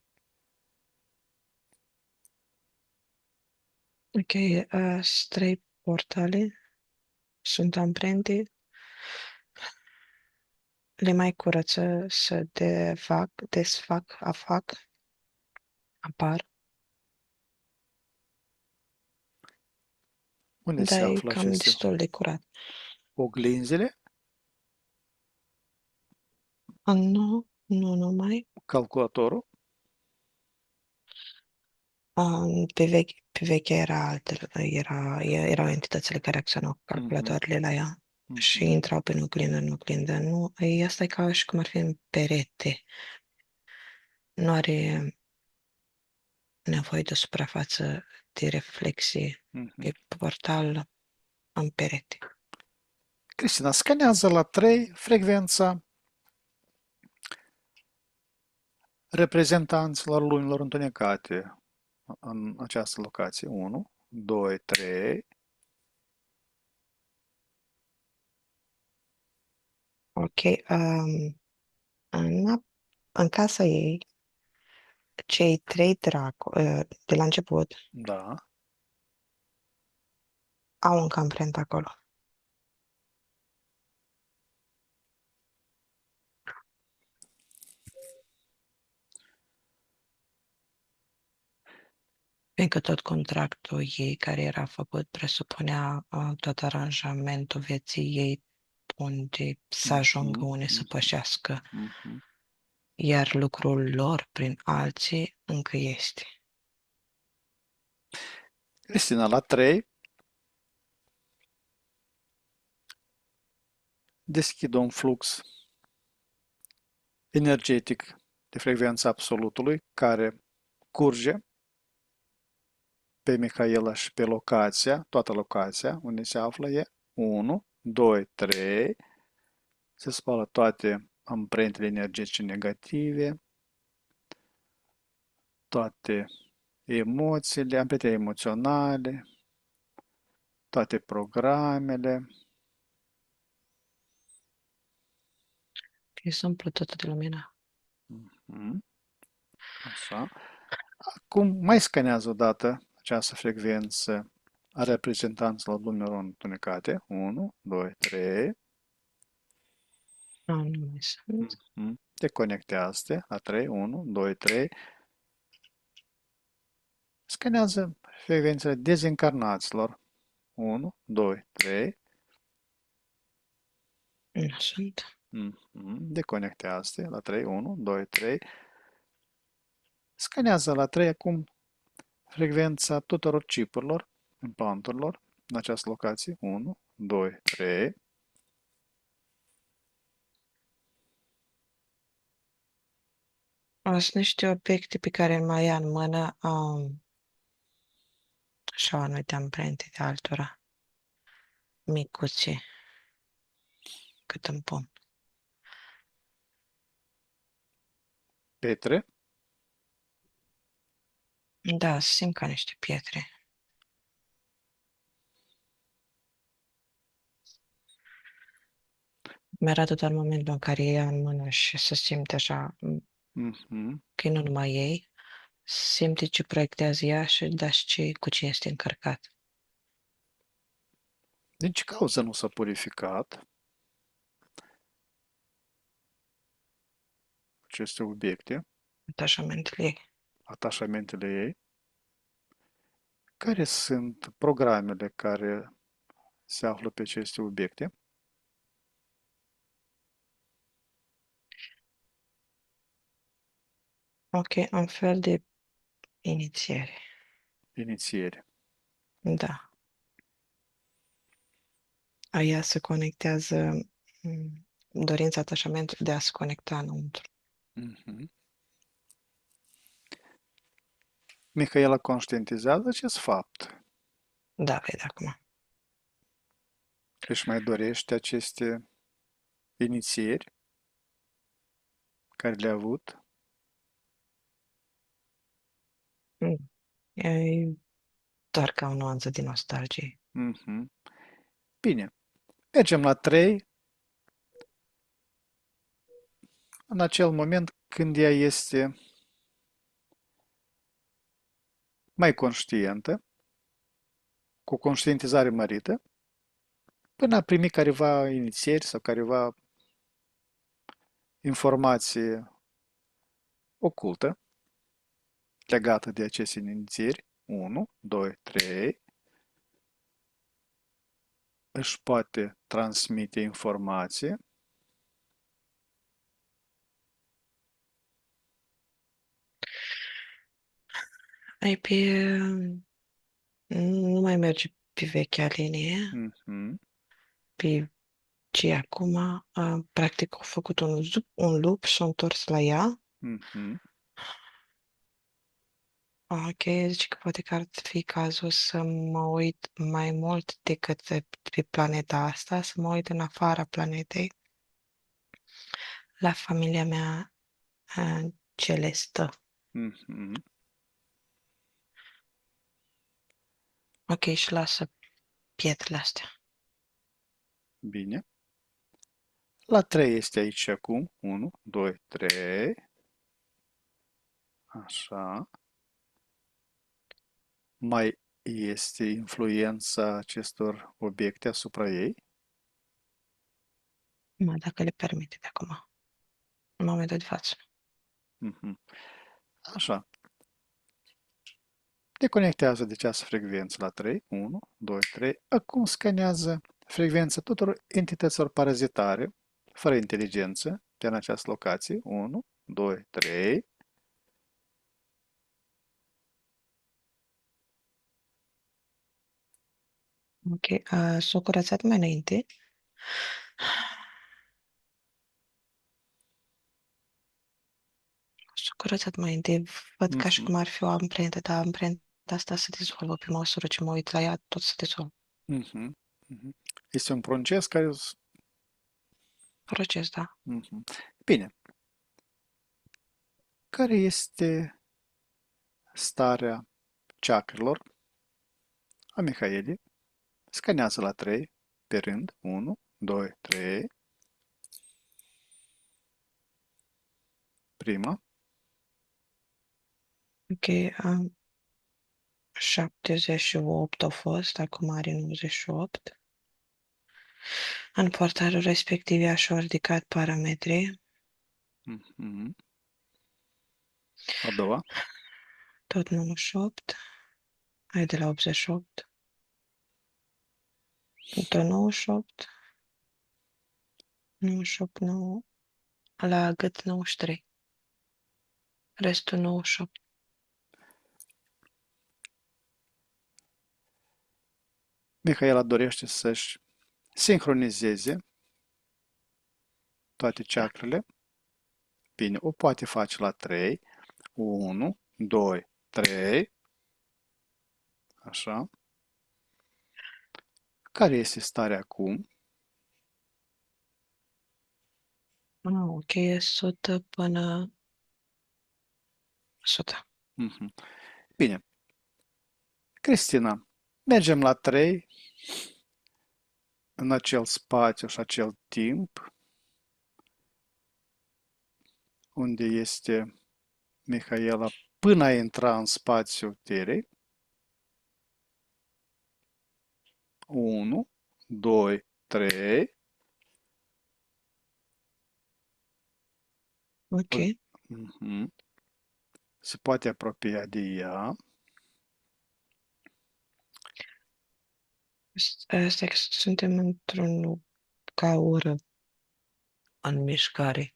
Speaker 2: Ok, trei portale sunt amprente, le mai curăță, să defac, desfac, afac, apar,
Speaker 1: Unde se
Speaker 2: dar e
Speaker 1: află
Speaker 2: cam
Speaker 1: aceste
Speaker 2: destul de curat.
Speaker 1: oglinzile?
Speaker 2: Nu, nu numai.
Speaker 1: Calculatorul?
Speaker 2: Pe veche era altele, erau entitățile care acționau cu
Speaker 1: Mhm.
Speaker 2: calculatoarele la ea și
Speaker 1: Mhm.
Speaker 2: intrau pe în oglindă. Nu, asta e ca și cum ar fi în perete. Nu are nevoie de o suprafață de reflexie
Speaker 1: Mhm.
Speaker 2: pe portal în perete.
Speaker 1: Cristina, scanează la 3 frecvența reprezentanților lumilor întunecate în această locație. 1, 2, 3.
Speaker 2: Ok, în, în casa ei, cei trei de la început
Speaker 1: Da.
Speaker 2: au încă amprentă acolo. Pentru că tot contractul ei care era făcut presupunea tot aranjamentul vieții ei unde să ajungă,
Speaker 1: Mhm.
Speaker 2: unde să
Speaker 1: Mhm.
Speaker 2: pășească,
Speaker 1: Mhm.
Speaker 2: iar lucrul lor prin alții încă este.
Speaker 1: Cristina, la 3 deschid un flux energetic de frecvență absolutului care curge pe Mihaela și pe locația, toată locația unde se află e 1, 2, 3. Se spală toate amprentele energetice negative, toate emoțiile, amprentele emoționale, toate programele.
Speaker 2: Că se umplă totul de lumină.
Speaker 1: Mhm. Așa. Acum mai scanează o dată această frecvență a reprezentanților lumilor întunecate. 1, 2, 3.
Speaker 2: Nu mai sunt.
Speaker 1: Deconectează la 3, 1, 2, 3. Scanează frecvențele dezincarnaților. 1, 2, 3.
Speaker 2: Nu sunt.
Speaker 1: Deconectează la 3, 1, 2, 3. Scanează la 3 acum frecvența tuturor chipurilor, implanturilor în această locație. 1, 2, 3.
Speaker 2: Sunt niște obiecte pe care îl mai ia în mână, așa anumite amprente de altora, micuțe, cât îmi pun.
Speaker 1: Petre.
Speaker 2: Da, simt ca niște pietre. Mi-arată doar momentul în care e ea în mână și se simte așa,
Speaker 1: Mhm.
Speaker 2: că nu numai ei, simte ce proiectează ea și da și cu ce este încărcat.
Speaker 1: Din ce cauză nu s-a purificat aceste obiecte,
Speaker 2: Atașamentele ei.
Speaker 1: atașamentele ei? Care sunt programele care se află pe aceste obiecte?
Speaker 2: Ok, un fel de inițiere.
Speaker 1: Inițiere.
Speaker 2: Da. Ea se conectează, dorința, atașamentul de a se conecta înăuntru.
Speaker 1: Mhm. Mihaela conștientizează acest fapt.
Speaker 2: Da, vede acum.
Speaker 1: Își mai dorește aceste inițieri care le-a avut.
Speaker 2: Mm. E doar ca o nuanță din nostalgie.
Speaker 1: Mhm. Bine. Mergem la 3. În acel moment când ea este mai conștientă, cu conștientizare mărită, până a primi careva inițieri sau careva informație ocultă legată de aceste inițieri. 1, 2, 3. Își poate transmite informație.
Speaker 2: Ai pe... Nu mai merge pe vechea linie,
Speaker 1: Mhm,
Speaker 2: pe ce acum, practic, au făcut un loop și au întors la ea.
Speaker 1: mhm,
Speaker 2: Ok, zice că poate că ar fi cazul să mă uit mai mult decât pe planeta asta, să mă uit în afara planetei, la familia mea celestă.
Speaker 1: mhm.
Speaker 2: Ok, și lasă pietrele astea.
Speaker 1: Bine. La 3 este aici și acum. 1, 2, 3. Așa. Mai este influența acestor obiecte asupra ei?
Speaker 2: Dacă le permite de acum, în momentul de față.
Speaker 1: Mhm. Așa. Deconectează de această frecvență la 3. 1, 2, 3. Acum scanează frecvența tuturor entităților parazitare, fără inteligență, de în această locație. 1, 2, 3.
Speaker 2: Ok, s-a curățat mai înainte. S-a curățat mai înainte. Văd ca și
Speaker 1: Mhm,
Speaker 2: cum ar fi o amprentă, dar amprenta asta se dezvolvă pe măsură ce mă uit la ea, tot se dezvolvă.
Speaker 1: mhm, mhm. Este un proces care...
Speaker 2: Proces, da.
Speaker 1: Mhm. Bine. Care este starea chakrelor a Mihaelii? Scanează la 3 pe rând. 1, 2, 3. Prima.
Speaker 2: Ok, am 78 au fost, acum are 98. În portarul respectiv ea și-a ridicat parametrii,
Speaker 1: Mhm. A doua.
Speaker 2: tot 98, ai de la 88, tot 98, 98, 9, la gât 93, restul 98.
Speaker 1: Mihaela dorește să-și sincronizeze toate
Speaker 2: Da.
Speaker 1: chakrele. Bine, o poate face la 3. 1, 2, 3. Așa. Care este starea acum?
Speaker 2: Ok, 100 până 100.
Speaker 1: Mhm. Bine. Cristina, mergem la 3 în acel spațiu și acel timp unde este Mihaela până a intra în spațiul Terei. 1, 2, 3.
Speaker 2: Ok.
Speaker 1: Mhm. Se poate apropia de ea.
Speaker 2: Asta că suntem într-un gaură în mișcare.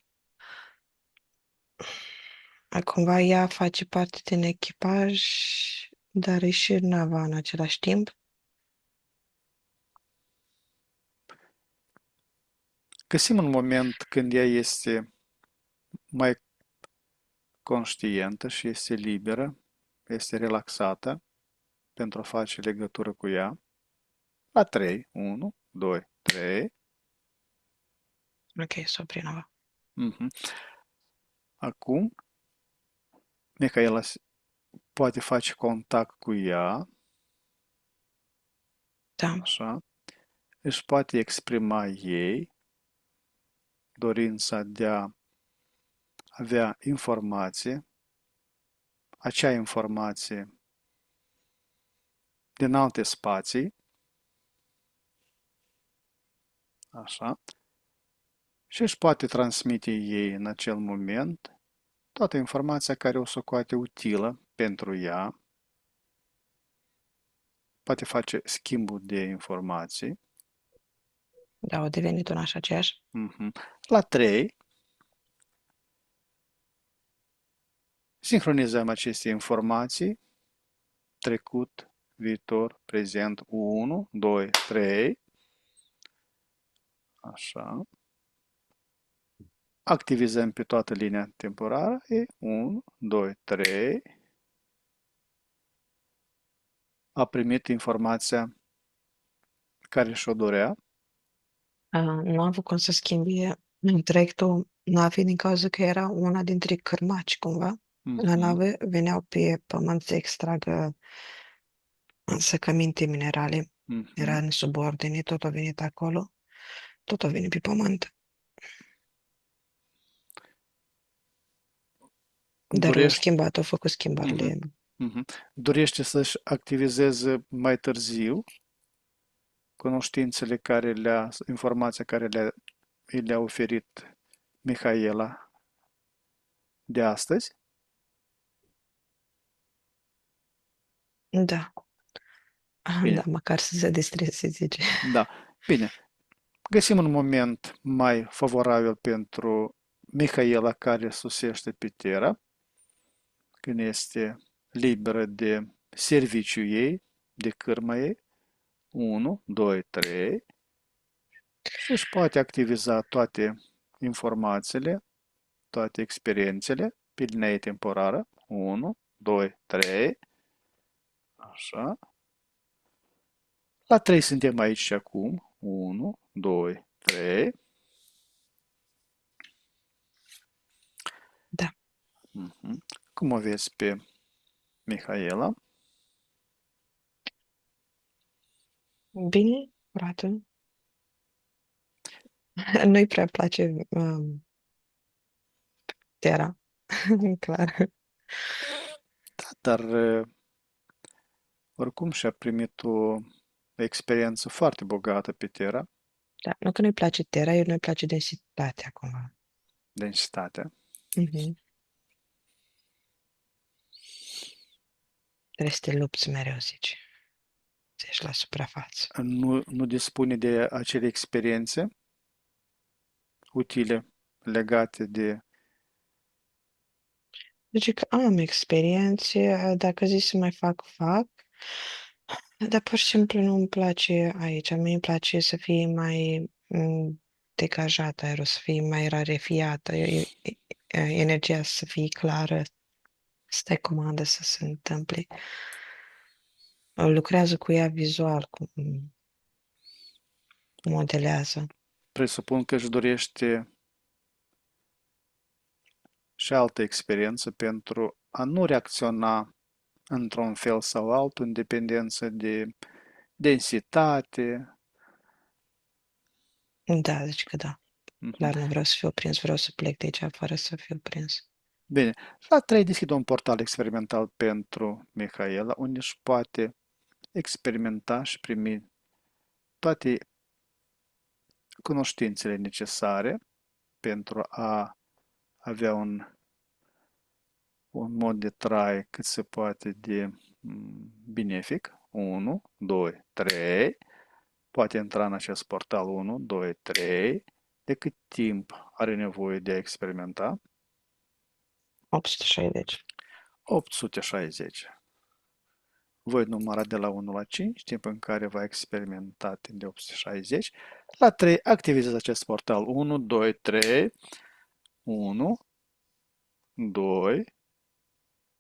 Speaker 2: Cumva ea face parte din echipaj, dar e și nava în același timp.
Speaker 1: Găsim un moment când ea este mai conștientă și este liberă, este relaxată pentru a face legătură cu ea. La 3, 1, 2, 3.
Speaker 2: Ok, Soprinova.
Speaker 1: Mhm. Acum, Mihaela poate face contact cu ea,
Speaker 2: Da,
Speaker 1: așa, își poate exprima ei dorința de a avea informație, acea informație din alte spații, așa, și își poate transmite ei în acel moment toată informația care o socoate utilă pentru ea, poate face schimbul de informații.
Speaker 2: da, au devenit una și aceeași.
Speaker 1: Mhm. La 3, sincronizăm aceste informații, trecut, viitor, prezent, 1, 2, 3, așa. Activizăm pe toată linia temporară, e 1, 2, 3. A primit informația care și-o dorea.
Speaker 2: Nu a avut cum să schimbe traiectul navei din cauza că era una dintre cărmaci, cumva. La
Speaker 1: Mhm,
Speaker 2: nave veneau pe pământ să extragă însăcăminte minerale. Era
Speaker 1: mhm.
Speaker 2: în subordine, tot a venit acolo, tot a venit pe pământ. Dar au
Speaker 1: Dorește,
Speaker 2: schimbat, au făcut
Speaker 1: mhm,
Speaker 2: schimbările.
Speaker 1: mhm. Dorește să-și activizeze mai târziu cunoștințele informația care le-a oferit Mihaela de astăzi.
Speaker 2: Da, da,
Speaker 1: Bine,
Speaker 2: măcar să se distreze, zice.
Speaker 1: da, bine. Găsim un moment mai favorabil pentru Mihaela care susește pe Terra, când este liberă de serviciul ei, de cârma ei. 1, 2, 3 și își poate activiza toate informațiile, toate experiențele pe linia temporară. 1, 2, 3, așa. La 3 suntem aici și acum. 1, 2, 3.
Speaker 2: Da,
Speaker 1: Mhm. Cum o vezi pe Mihaela?
Speaker 2: bine, frate. Nu-i prea place Terra, clar.
Speaker 1: Da, dar oricum și-a primit o experiență foarte bogată pe Terra,
Speaker 2: Da, nu că nu-i place Terra, eu nu-i place densitatea, cumva.
Speaker 1: densitatea.
Speaker 2: Mhm. Trebuie să te lupți mereu, zice. Să ieși la suprafață.
Speaker 1: Nu dispune de acele experiențe utile legate de.
Speaker 2: Zice că am experiențe, dacă zici să mai fac, fac, dar pur și simplu nu îmi place aici. Mie îmi place să fie mai degajat aerul, să fie mai rarefiată, energia să fie clară, să stai comandă să se întâmple. Lucrează cu ea vizual, cu modelează.
Speaker 1: Presupun că își dorește și altă experiență pentru a nu reacționa într-un fel sau altul în dependență de densitate.
Speaker 2: Da, zici că da.
Speaker 1: Mhm.
Speaker 2: Dar nu vreau să fiu prins, vreau să plec de aici fără să fiu prins.
Speaker 1: Bine, la 3 deschid un portal experimental pentru Mihaela, unde își poate experimenta și primi toate cunoștințele necesare pentru a avea un mod de trai cât se poate de benefic. 1, 2, 3. Poate intra în acest portal 1, 2, 3. De cât timp are nevoie de a experimenta?
Speaker 2: 860.
Speaker 1: 860. voi număra de la 1 la 5, timp în care va experimenta timp de 860. La 3, activează acest portal 1, 2, 3, 1, 2,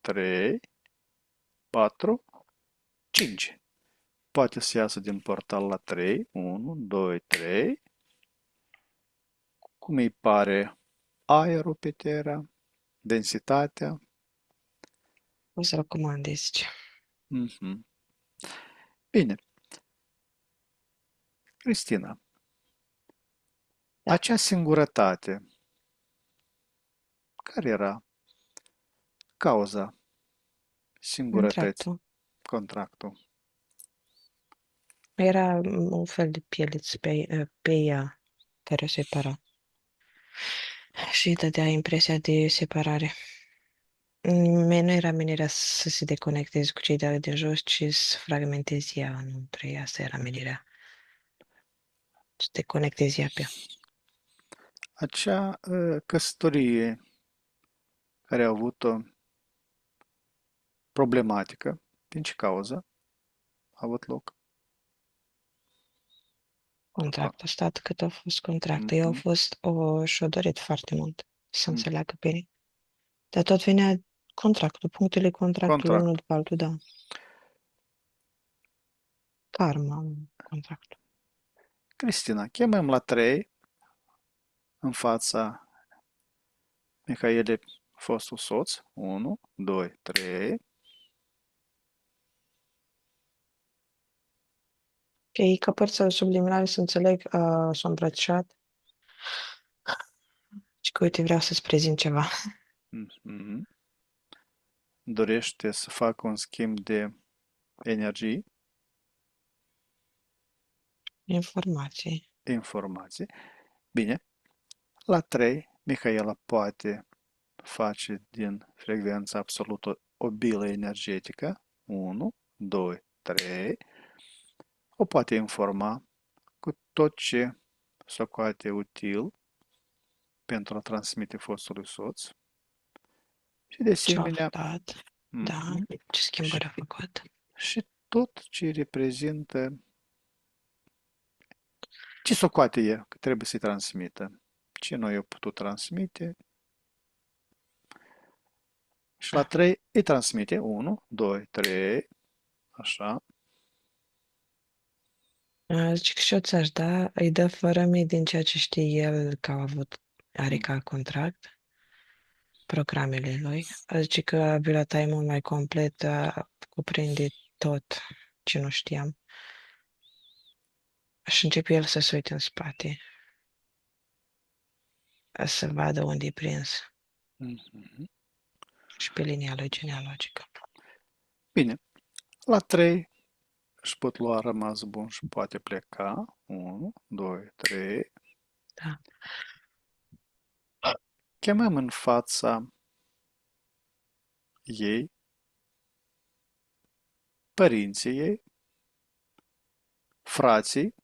Speaker 1: 3, 4, 5. Poate să iasă din portal la 3, 1, 2, 3. Cum îi pare aerul pe Terra, densitatea.
Speaker 2: O să recomand, zice.
Speaker 1: Mhm. Bine, Cristina,
Speaker 2: Da,
Speaker 1: acea singurătate, care era cauza singurătății,
Speaker 2: contractul.
Speaker 1: contractul?
Speaker 2: Era un fel de pieleț pe ea care o separa. Și îi dădea impresia de separare. Nu era menirea să se deconecteze cu cei de jos, ci să fragmenteze ea între ei. Asta era menirea. Să deconecteze ea pe ea.
Speaker 1: Acea căsătorie care a avut-o problematică, din ce cauză a avut loc? A,
Speaker 2: Contract a stat cât a fost contractul. Eu au
Speaker 1: mhm,
Speaker 2: fost și-o dorit foarte mult să
Speaker 1: mhm.
Speaker 2: înțeleagă bine. Dar tot venea contractul, punctele contractului unul
Speaker 1: Contract.
Speaker 2: după altul, da. Karma, contractul.
Speaker 1: Cristina, chemăm la 3 în fața Mihaele, fostul soț. 1, 2, 3.
Speaker 2: Ei, ca părțile subliminale să înțeleg, s-au îmbrățișat și că, uite, vreau să-ți prezint ceva.
Speaker 1: Mhm. Dorește să facă un schimb de energii,
Speaker 2: Informații.
Speaker 1: informații. Bine, la 3, Mihaela poate face din frecvență absolută o bilă energetică. 1, 2, 3. O poate informa cu tot ce socoate util pentru a transmite fostului soț și de
Speaker 2: Ce-a
Speaker 1: asemenea
Speaker 2: aflat? Da.
Speaker 1: mhm,
Speaker 2: Ce
Speaker 1: și,
Speaker 2: schimbări a făcut?
Speaker 1: și tot ce reprezintă, ce socoate e că trebuie să-i transmită. Ce noi o putut transmite și la
Speaker 2: Da.
Speaker 1: 3 îi transmite 1, 2, 3, așa.
Speaker 2: Zice că și-o țași, da? Îi dă fără mii din ceea ce știe el că are
Speaker 1: Mm,
Speaker 2: ca contract, programele lui. Zice că bileata e mult mai complet, cuprinde tot ce nu știam. Și începe el să se uite în spate, să vadă unde e prins
Speaker 1: mhm.
Speaker 2: și pe linia lui genealogică.
Speaker 1: Bine, la 3 își pot lua rămas bun și poate pleca. 1, 2, 3.
Speaker 2: Da.
Speaker 1: Chemăm în fața ei părinții ei, frații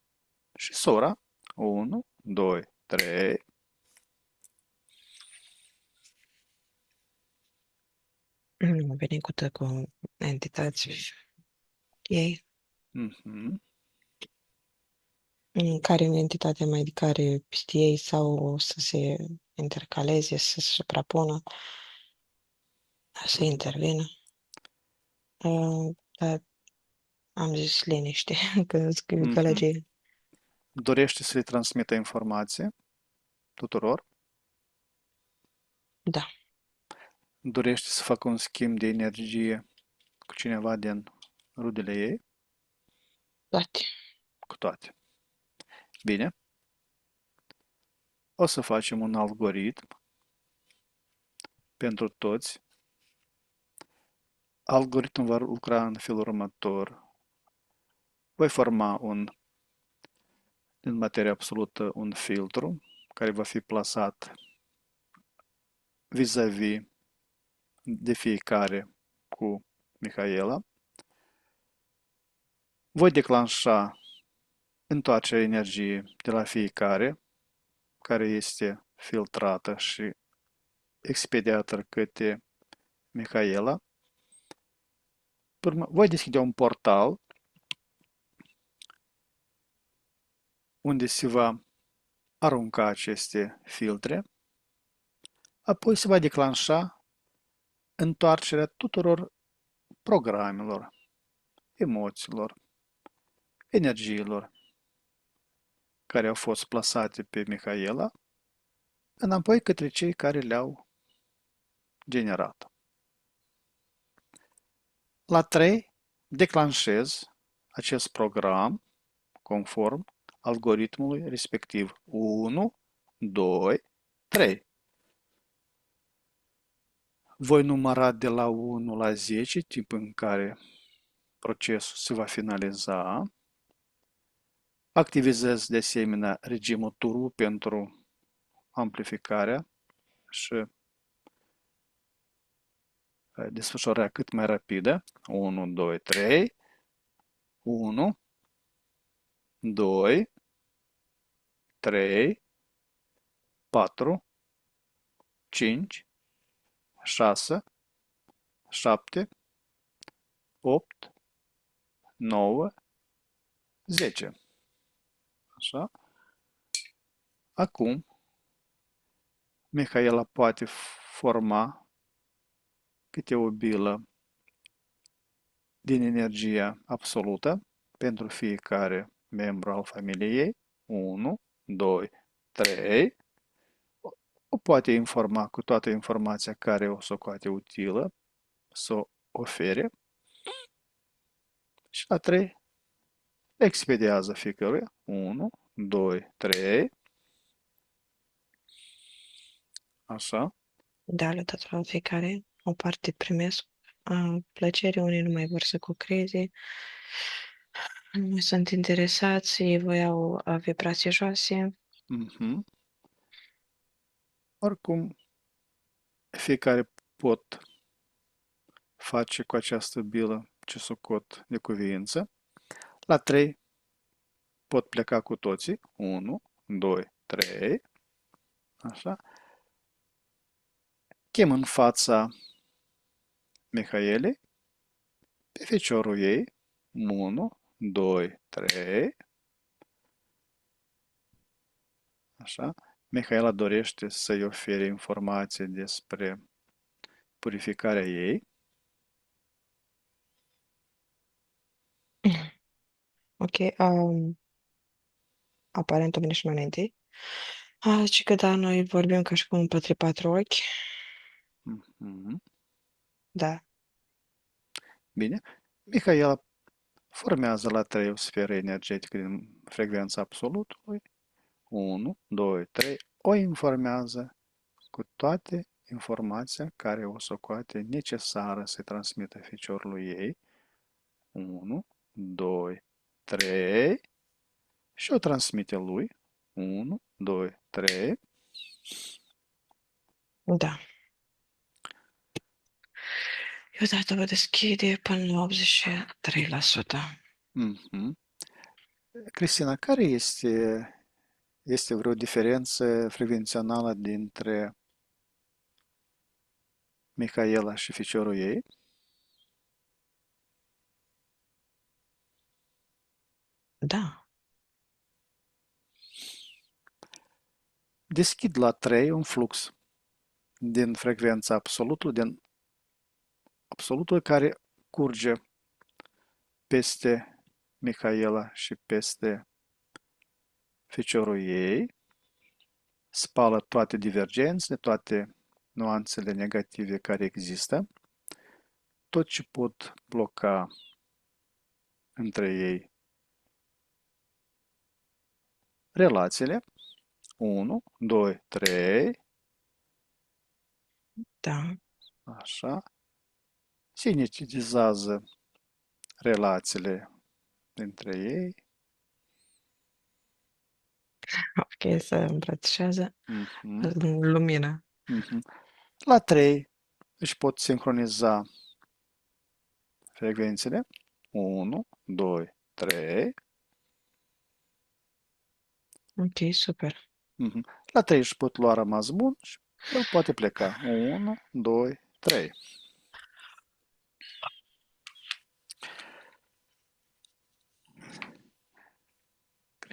Speaker 1: și sora. 1, 2, 3.
Speaker 2: Nu, veni cu entități ei,
Speaker 1: Mhm,
Speaker 2: în care în entitate mai de care peste ei sau să se intercaleze, să se suprapună, să intervină. Dar am zis liniște, că scriu
Speaker 1: mhm.
Speaker 2: gălăgie.
Speaker 1: Dorește să le transmită informație tuturor.
Speaker 2: Da,
Speaker 1: Dorește să facă un schimb de energie cu cineva din rudele ei,
Speaker 2: toate.
Speaker 1: cu toate. Bine, o să facem un algoritm pentru toți. Algoritmul va lucra în felul următor. Voi forma din materie absolută un filtru care va fi plasat vis-a-vis de fiecare cu Mihaela. Voi declanșa întoarcerea energiei de la fiecare, care este filtrată și expediată către Mihaela. Voi deschide un portal unde se va arunca aceste filtre, apoi se va declanșa întoarcerea tuturor programelor, emoțiilor, energiilor care au fost plasate pe Mihaela înapoi către cei care le-au generat. La 3, declanșez acest program conform algoritmului respectiv. 1, 2, 3. Voi număra de la 1 la 10, timp în care procesul se va finaliza. Activizez de asemenea regimul turbo pentru amplificarea și desfășurarea cât mai rapidă. 1, 2, 3. 1, 2, 3, 4, 5, 6, 7, 8, 9, 10. Așa. Acum, Mihaela poate forma câte o bilă din energia absolută pentru fiecare membru al familiei. 1, 2, 3. O poate informa cu toată informația care o socoate utilă să o ofere. Și la 3 expediază fiecăruia. 1, 2, 3. Așa.
Speaker 2: Da, le dat la fiecare. O parte primesc plăcere, unii nu mai vor să cucreze, nu mai sunt interesați, ei voiau vibrații joase.
Speaker 1: Mhm. Oricum, fiecare pot face cu această bilă ce socot de cuviință. La 3 pot pleca cu toții. 1, 2, 3. Așa. Chem în fața Mihaelei pe feciorul ei. 1, 2, 3. Așa. Mihaela dorește să-i ofere informații despre purificarea ei.
Speaker 2: Ok, aparent o vine și mai înainte. Și că da, noi vorbim ca și cum pe patru ochi.
Speaker 1: Mhm.
Speaker 2: Da.
Speaker 1: Bine. Mihaela formează la 3 o sferă energetică din frecvența absolutului. 1, 2, 3. O informează cu toate informația care o socoate necesară să transmită ficiorului ei. 1, 2, 3. Și o transmite lui. 1, 2, 3.
Speaker 2: Da. Eu dată vă deschide până la 83%.
Speaker 1: Mhm. Cristina, care este vreo diferență frecvențională dintre Mihaela și ficiorul ei?
Speaker 2: Da.
Speaker 1: Deschid la 3 un flux din frecvența absolutul, din absolutul care curge peste Mihaela și peste feciorul ei, spală toate divergențele, toate nuanțele negative care există, tot ce pot bloca între ei relațiile. 1, 2, 3,
Speaker 2: Da.
Speaker 1: așa, sinetizează relațiile dintre ei.
Speaker 2: Ok, să îmbrățișează
Speaker 1: Mhm,
Speaker 2: lumina.
Speaker 1: mhm. La 3 își pot sincroniza frecvențele. 1, 2, 3.
Speaker 2: Ok, super.
Speaker 1: Mhm. La 3 își pot lua rămas bun și el poate pleca. 1, 2, 3.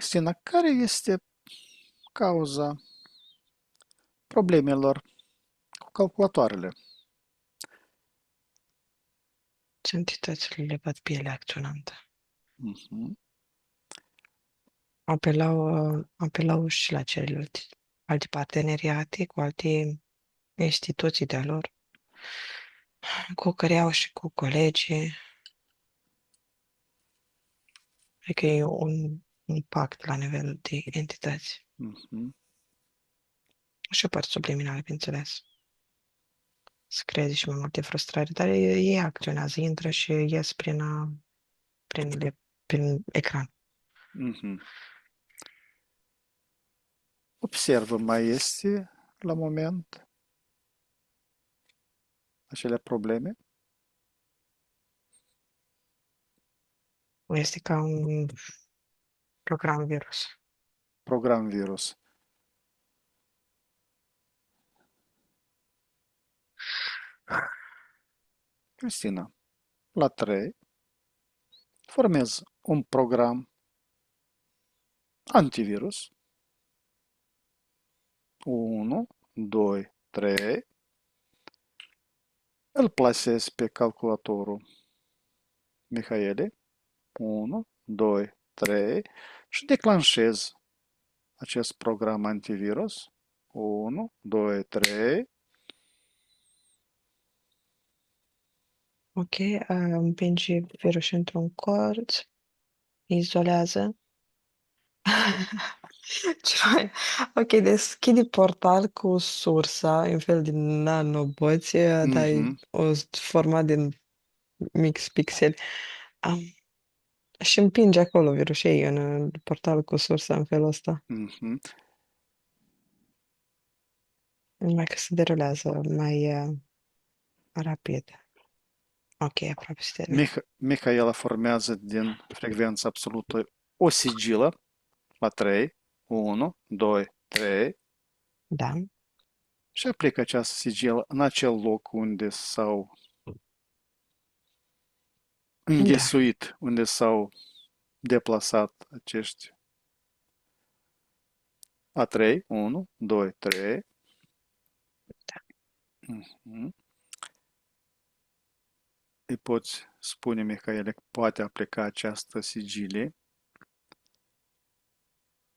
Speaker 1: Cristina, care este cauza problemelor cu calculatoarele?
Speaker 2: Entitățile le văd pielea acționantă.
Speaker 1: Mhm,
Speaker 2: Apelau și la celelalte alte parteneriate cu alte instituții de-a lor, cu care au și cu colegii. Adică e un pact la nivel de entități.
Speaker 1: mhm.
Speaker 2: Și o părți subliminale, bineînțeles. Să creeze și mai multe frustrări, dar ei acționează, intră și ies prin ecran.
Speaker 1: Mhm. Observă, mai este la moment acele probleme?
Speaker 2: Este ca un program virus.
Speaker 1: Program virus. Cristina, la 3, formez un program antivirus. 1, 2, 3. Îl plasez pe calculatorul Mihaele. 1, 2, 3 și declanșez acest program antivirus. 1, 2, 3.
Speaker 2: Ok, împinge virusul într-un colț, izolează. Ce mai- Ok, deschide portal cu sursa, în fel de nanoboți, dai
Speaker 1: Mhm,
Speaker 2: o format din mix pixeli. Am, și împinge acolo virușei în portal cu sursa în felul ăsta.
Speaker 1: mhm.
Speaker 2: Numai că se derulează mai rapid. Ok, aproape se termină.
Speaker 1: Mihaela formează din frecvență absolută o sigilă la 3. 1, 2, 3
Speaker 2: Da,
Speaker 1: și aplică această sigilă în acel loc unde s-au
Speaker 2: da,
Speaker 1: înghesuit, unde s-au deplasat acești A3, 1, 2, 3.
Speaker 2: da.
Speaker 1: Mhm. Îi poți spune, Mihaela, că poate aplica această sigilie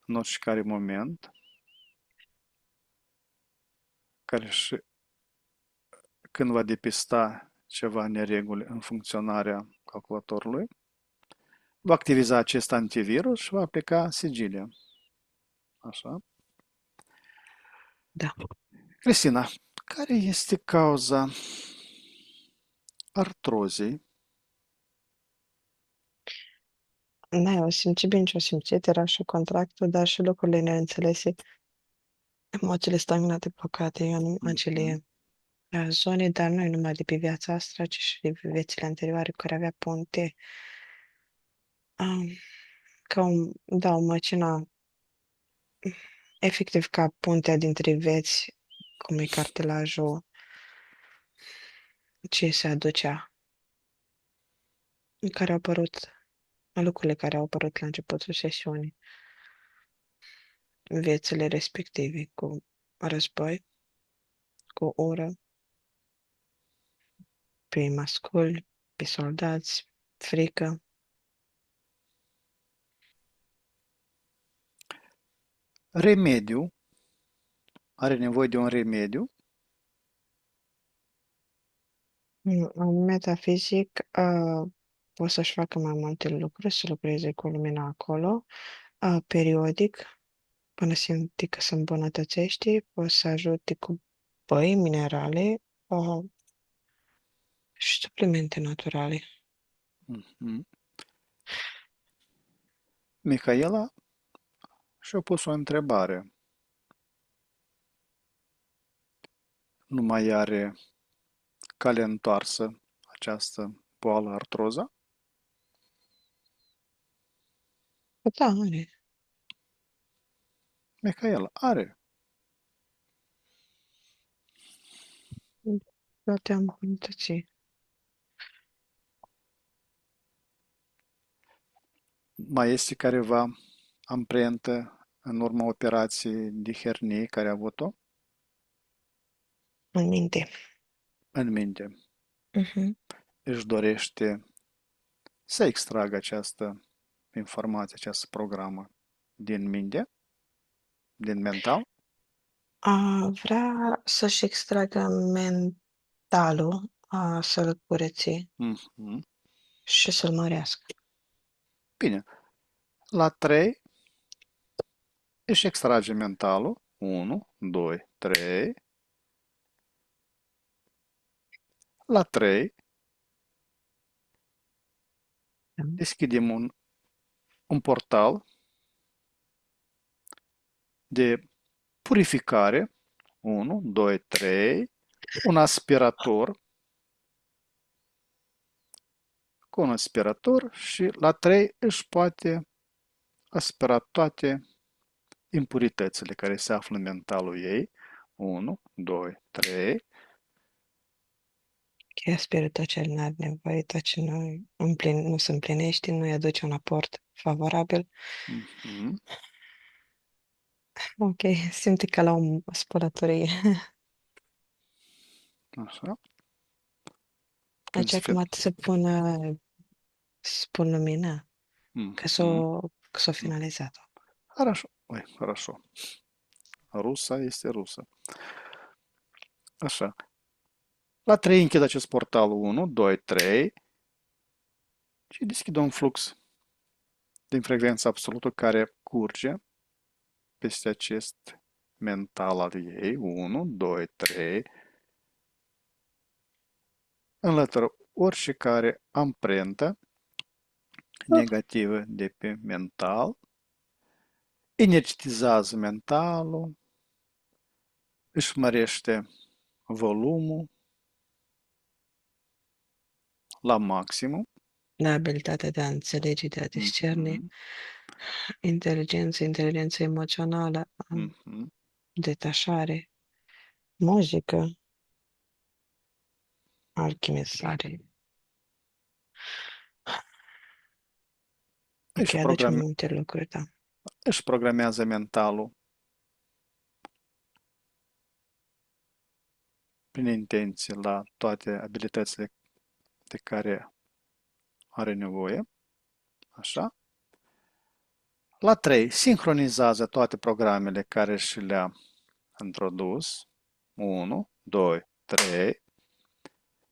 Speaker 1: în oricare moment, care și când va depista ceva nereguli în funcționarea calculatorului, va activiza acest antivirus și va aplica sigilia. Așa.
Speaker 2: Da.
Speaker 1: Cristina, care este cauza artrozei?
Speaker 2: Da, o simți bine ce o simțit, era și contractul, dar și lucrurile neînțelese, emoțiile stagnate, blocate în
Speaker 1: Mhm,
Speaker 2: acele zone, dar nu numai de pe viața asta, ci și de pe viețile anterioare cu care avea punte. Um, da, o măcina, efectiv ca puntea dintre vieți, cum e cartilajul, ce se aducea, care au apărut, lucrurile care au apărut la începutul sesiunii, viețile respective, cu război, cu ură, pe masculi, pe soldați, frică.
Speaker 1: Remediu. Are nevoie de un remediu.
Speaker 2: În metafizic, poți să-și facă mai multe lucruri, să lucreze cu lumina acolo, periodic, până simte că se îmbunătățește, poți să ajute cu băi, minerale, și suplimente naturale.
Speaker 1: Mhm. Mihaela și-a pus o întrebare. Nu mai are cale întoarsă această boală artroza?
Speaker 2: Da, are.
Speaker 1: Mihaela are.
Speaker 2: Toate am îmbunătățit.
Speaker 1: Mai este careva amprentă în urma operației de hernie care a avut-o
Speaker 2: În minte.
Speaker 1: în minte.
Speaker 2: Mhm.
Speaker 1: Își dorește să extragă această informație, această programă din minte, din mental.
Speaker 2: Vrea să-și extragă mentalul, să-l curețe
Speaker 1: Mhm.
Speaker 2: și să-l mărească.
Speaker 1: Bine, la 3 își extrage mentalul. 1, 2, 3. La 3
Speaker 2: Da.
Speaker 1: deschidem un portal de purificare. 1, 2, 3. Un aspirator cu un aspirator și la 3 își poate aspira toate impuritățile care se află în mentalul ei. 1, 2, 3.
Speaker 2: Că aspiră tot ce nu are nevoie, tot ce nu se împlinește, nu-i aduce un aport favorabil.
Speaker 1: Mhm.
Speaker 2: Ok, simte ca la o spălătorie.
Speaker 1: Așa. Când
Speaker 2: Aici
Speaker 1: se
Speaker 2: acum să pun lumina,
Speaker 1: Мгм.
Speaker 2: că s-o finalizat.
Speaker 1: Хорошо. Ой, хорошо. Rusa este rusă. Așa. La 3 închid acest portal 1, 2, 3 și deschid un flux din frecvență absolută care curge peste acest mental al ei. 1, 2, 3. Înlătură orice care amprentă negativă de pe mental, energetizează mentalul, își mărește volumul la maximum.
Speaker 2: La abilitatea de a înțelege, de a discerne,
Speaker 1: Mhm,
Speaker 2: inteligență emoțională,
Speaker 1: mhm.
Speaker 2: detașare, muzică, alchimizare. Ok,
Speaker 1: Își,
Speaker 2: aduce
Speaker 1: programe,
Speaker 2: multe lucruri, da.
Speaker 1: își programează mentalul prin intenție la toate abilitățile de care are nevoie. Așa. La 3, sincronizează toate programele care și le-a introdus. 1, 2, 3.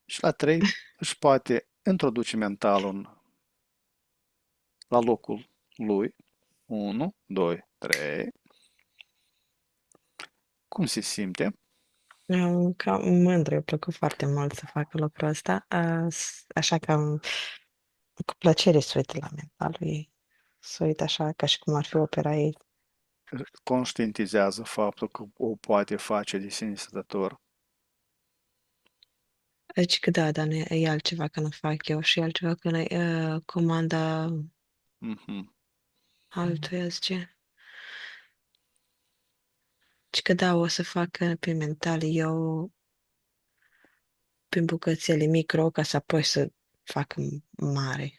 Speaker 1: Și la 3 își poate introduce mentalul la locul lui. 1, 2, 3. Cum se simte?
Speaker 2: Cam mândră, îmi plăcut foarte mult să fac lucrul ăsta, așa că cu plăcere să uit la mentalul ei. Să uit așa ca și cum ar fi opera ei.
Speaker 1: Conștientizează faptul că o poate face de sine stătător.
Speaker 2: Deci că da, dar nu e altceva că nu fac eu și e altceva că comanda
Speaker 1: Mhm.
Speaker 2: altuia, zice. Și că da, o să fac pe mental eu prin bucățele micro ca să apoi să fac mare.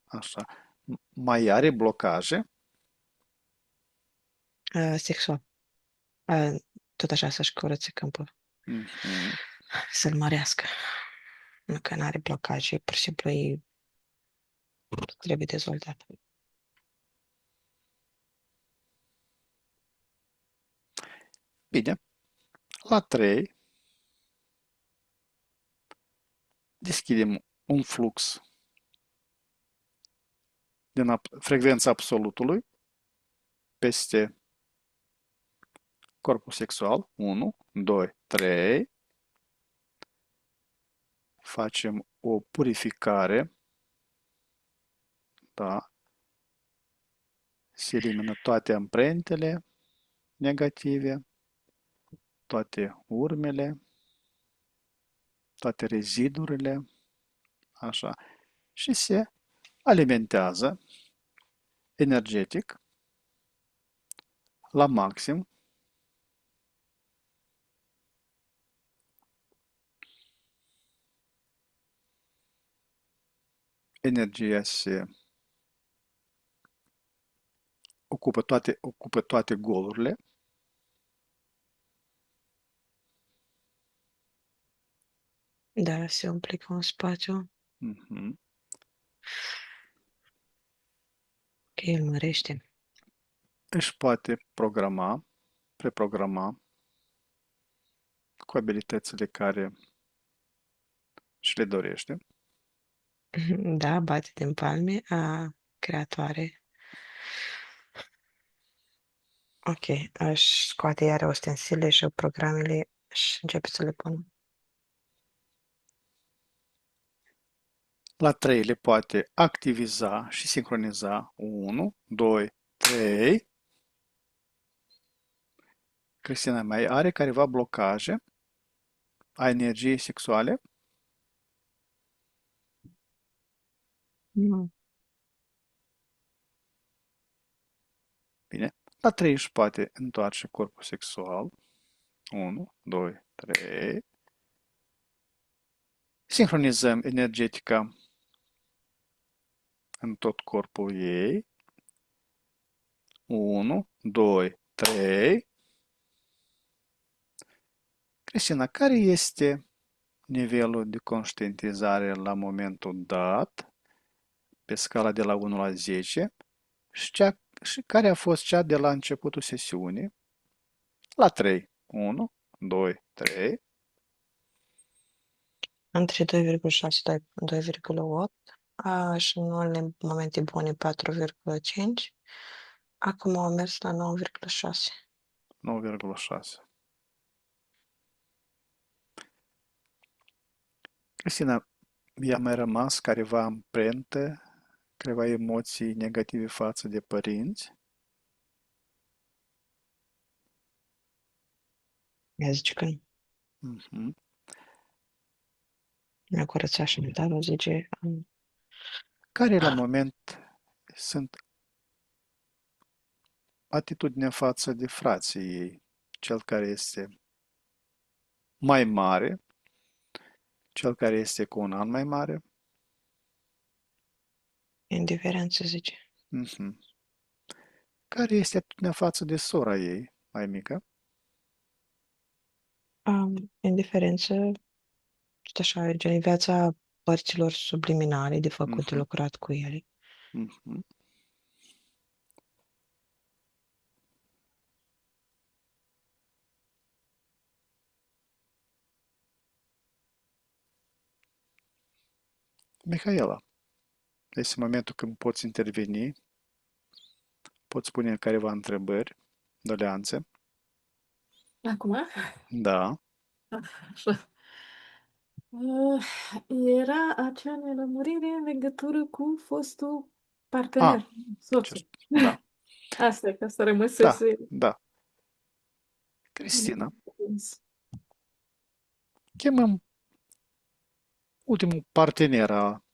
Speaker 1: Așa. Mai are blocaje?
Speaker 2: Sexual. Tot așa să-și curățe câmpul.
Speaker 1: Mhm.
Speaker 2: Să-l mărească. Nu că n-are blocaje, pur și simplu ei trebuie dezvoltat.
Speaker 1: Bine. La 3 deschidem un flux din frecvența absolutului peste corpul sexual. 1, 2, 3. Facem o purificare. Da. Se elimină toate amprentele negative, toate urmele, toate rezidurile, așa, și se alimentează energetic la maxim. Energia se ocupă toate golurile.
Speaker 2: Da, se umple cu un spațiu.
Speaker 1: Mhm.
Speaker 2: Că el mărește.
Speaker 1: Își poate preprograma cu abilitățile care și le dorește.
Speaker 2: Da, bate din palme a creatoare. Ok, aș scoate iară ustensile și programele și începe să le pun.
Speaker 1: La 3 le poate activiza și sincroniza 1, 2, 3. Cristina, mai are careva blocaje a energiei sexuale?
Speaker 2: Nu.
Speaker 1: Bine. La 3 își poate întoarce corpul sexual. 1, 2, 3. Sincronizăm energetica în tot corpul ei. 1, 2, 3. Cristina, care este nivelul de conștientizare la momentul dat, pe scala de la 1 la 10, și care a fost cea de la începutul sesiunii? La 3. 1, 2, 3.
Speaker 2: Între 2,6 2,8 și în unele momente bune 4,5. Acum au mers la 9,6.
Speaker 1: 9,6. Cristina, i-a mai rămas careva amprentă, careva emoții negative față de părinți?
Speaker 2: Ea zice că nu.
Speaker 1: Mhm.
Speaker 2: Mi-a curățat și mentalul, zice,
Speaker 1: Care la moment sunt atitudinea față de frații ei? Cel care este mai mare, cel care este cu un an mai mare?
Speaker 2: indiferență, zice.
Speaker 1: Mhm. Care este atitudinea față de sora ei, mai mică?
Speaker 2: Indiferență, tot așa, gen viața părților subliminale de făcut, de
Speaker 1: Mhm.
Speaker 2: lucrat cu ele.
Speaker 1: Mhm. Mihaela, este momentul când poți interveni, poți pune careva întrebări, doleanțe.
Speaker 3: Acum?
Speaker 1: Da.
Speaker 3: Așa. Era acea nelămurire în legătură cu fostul
Speaker 1: A,
Speaker 3: partener, soțul.
Speaker 1: da,
Speaker 3: Asta e, ca să
Speaker 1: da,
Speaker 3: rămăsese.
Speaker 1: da. Cristina, chemăm ultimul partener a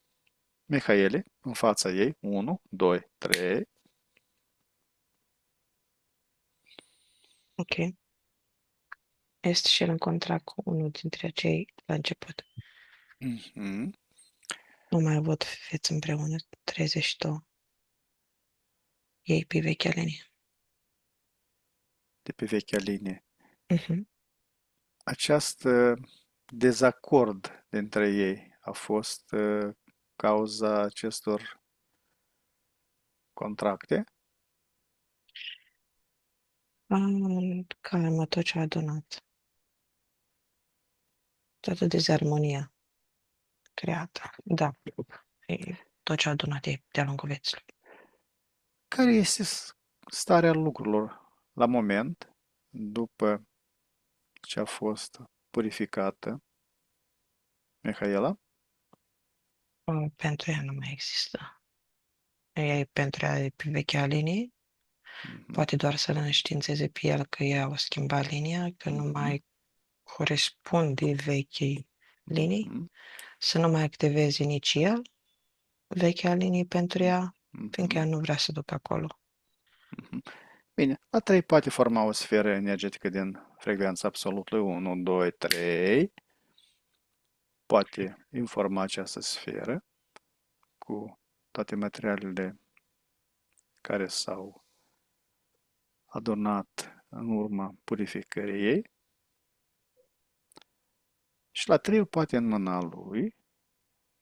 Speaker 1: Mihaele în fața ei. 1, 2, 3.
Speaker 2: Ok. Este și el în contract cu unul dintre cei la început.
Speaker 1: Mhm.
Speaker 2: Nu mai avut feți împreună 32. Ei pe vechea linie.
Speaker 1: De pe vechea linie.
Speaker 2: Mhm.
Speaker 1: Acest dezacord dintre ei a fost cauza acestor contracte?
Speaker 2: Calmă tot ce a adunat. Toată dezarmonia creată. Da. E tot ce a adunat ei de-a lungul vieții.
Speaker 1: Care este starea lucrurilor la moment, după ce a fost purificată Mihaela?
Speaker 2: Pentru ea nu mai există. Ea e pentru ea e pe vechea linie.
Speaker 1: Mhm,
Speaker 2: Poate doar să le înștiințeze pe el că ea o schimba linia, că nu
Speaker 1: mhm,
Speaker 2: mai corespunde vechii linii,
Speaker 1: mhm,
Speaker 2: să nu mai activeze nici el vechea linie pentru ea, fiindcă
Speaker 1: mhm,
Speaker 2: ea nu vrea să ducă acolo.
Speaker 1: mhm. Bine, la 3 poate forma o sferă energetică din frecvența absolutului 1, 2, 3. Poate informa această sferă cu toate materialele care s-au adunat în urma purificării ei. Și la 3 îl poate înmâna lui.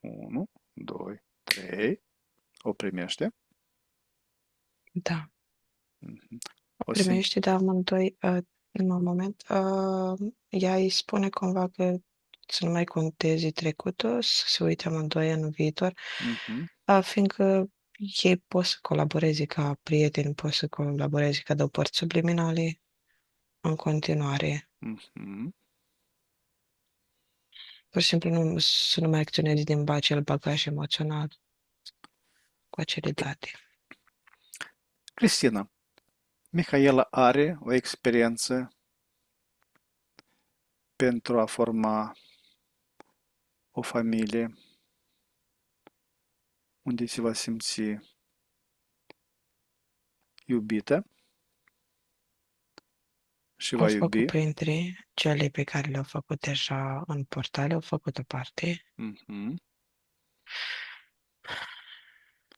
Speaker 1: 1, 2, 3. O primește.
Speaker 2: Da.
Speaker 1: Mhm. O simt.
Speaker 2: Primește, dar amândoi, în un moment, ea îi spune cumva că să nu mai conteze trecutul, să se uite amândoi în viitor,
Speaker 1: Mhm.
Speaker 2: fiindcă ei pot să colaboreze ca prieteni, pot să colaboreze ca două părți subliminale în continuare.
Speaker 1: Mhm.
Speaker 2: Pur și simplu să nu mai acționeze din acel bagaj emoțional cu acele date.
Speaker 1: Cristina, Mihaela are o experiență pentru a forma o familie unde se va simți iubită și
Speaker 2: Au
Speaker 1: va
Speaker 2: făcut
Speaker 1: iubi.
Speaker 2: printre cele pe care le-au făcut deja în portale, au făcut o parte.
Speaker 1: Mhm.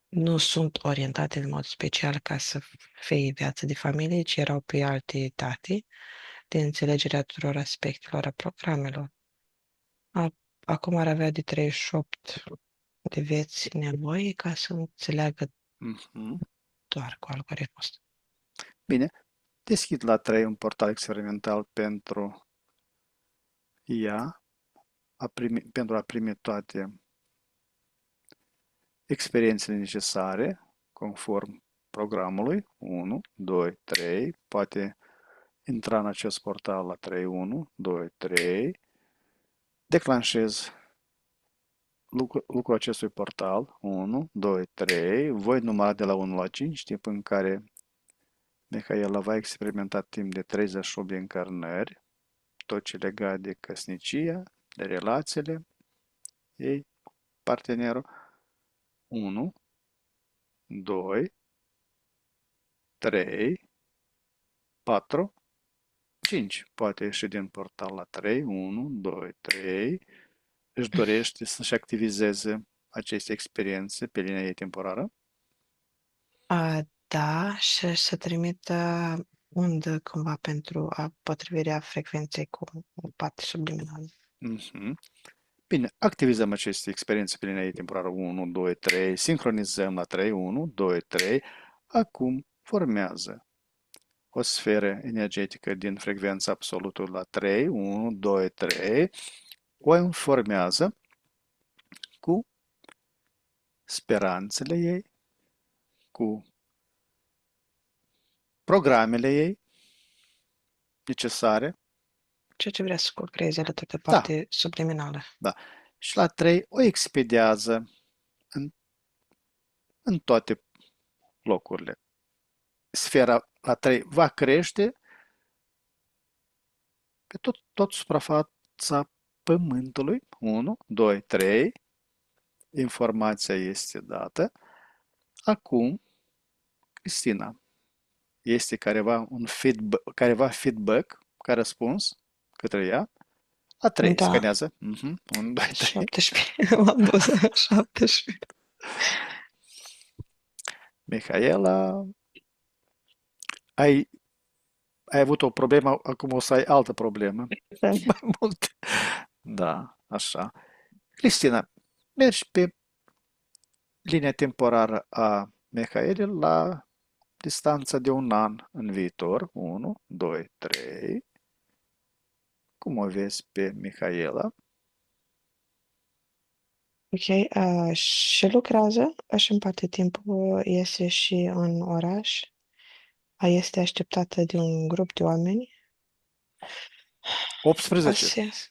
Speaker 2: Nu sunt orientate în mod special ca să fie viață de familie, ci erau pe alte date de înțelegerea tuturor aspectelor a programelor. Acum ar avea de 38 de vieți nevoie ca să înțeleagă
Speaker 1: Mhm.
Speaker 2: doar cu algoritmul ăsta.
Speaker 1: Bine, deschid la 3 un portal experimental pentru ea, pentru a primi toate experiențele necesare conform programului. 1, 2, 3. Poate intra în acest portal la 3, 1, 2, 3. Declanșez lucrul acestui portal. 1, 2, 3. Voi număra de la 1 la 5, timp în care Mihaela va experimenta timp de 38 de încarnări, tot ce legat de căsnicia, de relațiile ei, partenerul. 1, 2, 3, 4, 5. Poate ieși din portal la 3, 1, 2, 3. Își dorește să-și activizeze aceste experiențe pe linia ei temporară.
Speaker 2: Da, și să trimită undă cumva pentru a potrivirea frecvenței cu o parte subliminală.
Speaker 1: Mhm. Bine, activizăm aceste experiențe pe linia ei temporară 1, 2, 3, sincronizăm la 3, 1, 2, 3. Acum formează o sferă energetică din frecvența absolută la 3, 1, 2, 3. O informează cu speranțele ei, cu programele ei necesare.
Speaker 2: Ceea ce vrea să creeze alături de
Speaker 1: Da,
Speaker 2: parte subliminală.
Speaker 1: da. Și la 3 o expediază în, în toate locurile. Sfera la 3 va crește pe tot suprafața Pământului. 1, 2, 3. Informația este dată. Acum, Cristina, este careva feedback ca răspuns către ea. La 3
Speaker 2: Da,
Speaker 1: scanează. 1, 2, 3.
Speaker 2: 17, m-am dus la 17.
Speaker 1: Mihaela, ai, ai avut o problemă, acum o să ai altă problemă. Mai mult. Da, așa. Cristina, mergi pe linia temporară a Mihaelei la distanța de un an în viitor. 1, 2, 3. Cum o vezi pe Mihaela?
Speaker 2: Ok, și lucrează, își împarte timpul, iese și în oraș, este așteptată de un grup de oameni.
Speaker 1: 18.
Speaker 2: Așa.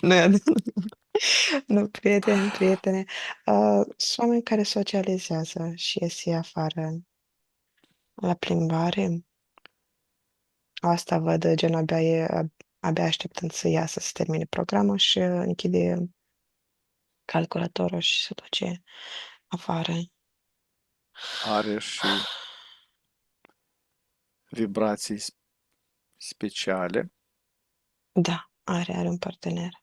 Speaker 2: Nu, e nu, prietene. Sunt oameni care socializează și iese afară la plimbare. Asta văd, gen, abia așteptând să iasă, să termine programul și închide calculatorul și se duce afară.
Speaker 1: Are și vibrații speciale.
Speaker 2: Da, are un partener.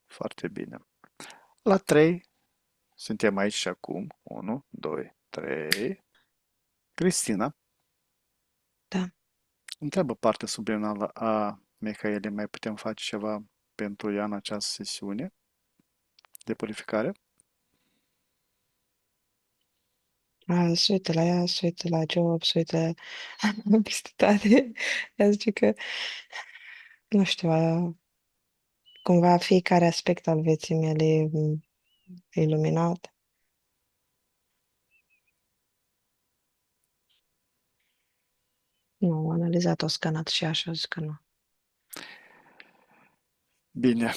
Speaker 1: Foarte bine. La 3 suntem aici și acum. 1, 2, 3. Cristina
Speaker 2: Da.
Speaker 1: întreabă partea subliminală a Mihaelei, mai putem face ceva pentru ea în această sesiune de purificare?
Speaker 2: Se uită la ea, se uită la job, se uită peste toate. Ea zice că, nu știu, cumva fiecare aspect al vieții mele e iluminat. Nu, am analizat-o, scanat și așa, zic că nu.
Speaker 1: Bine,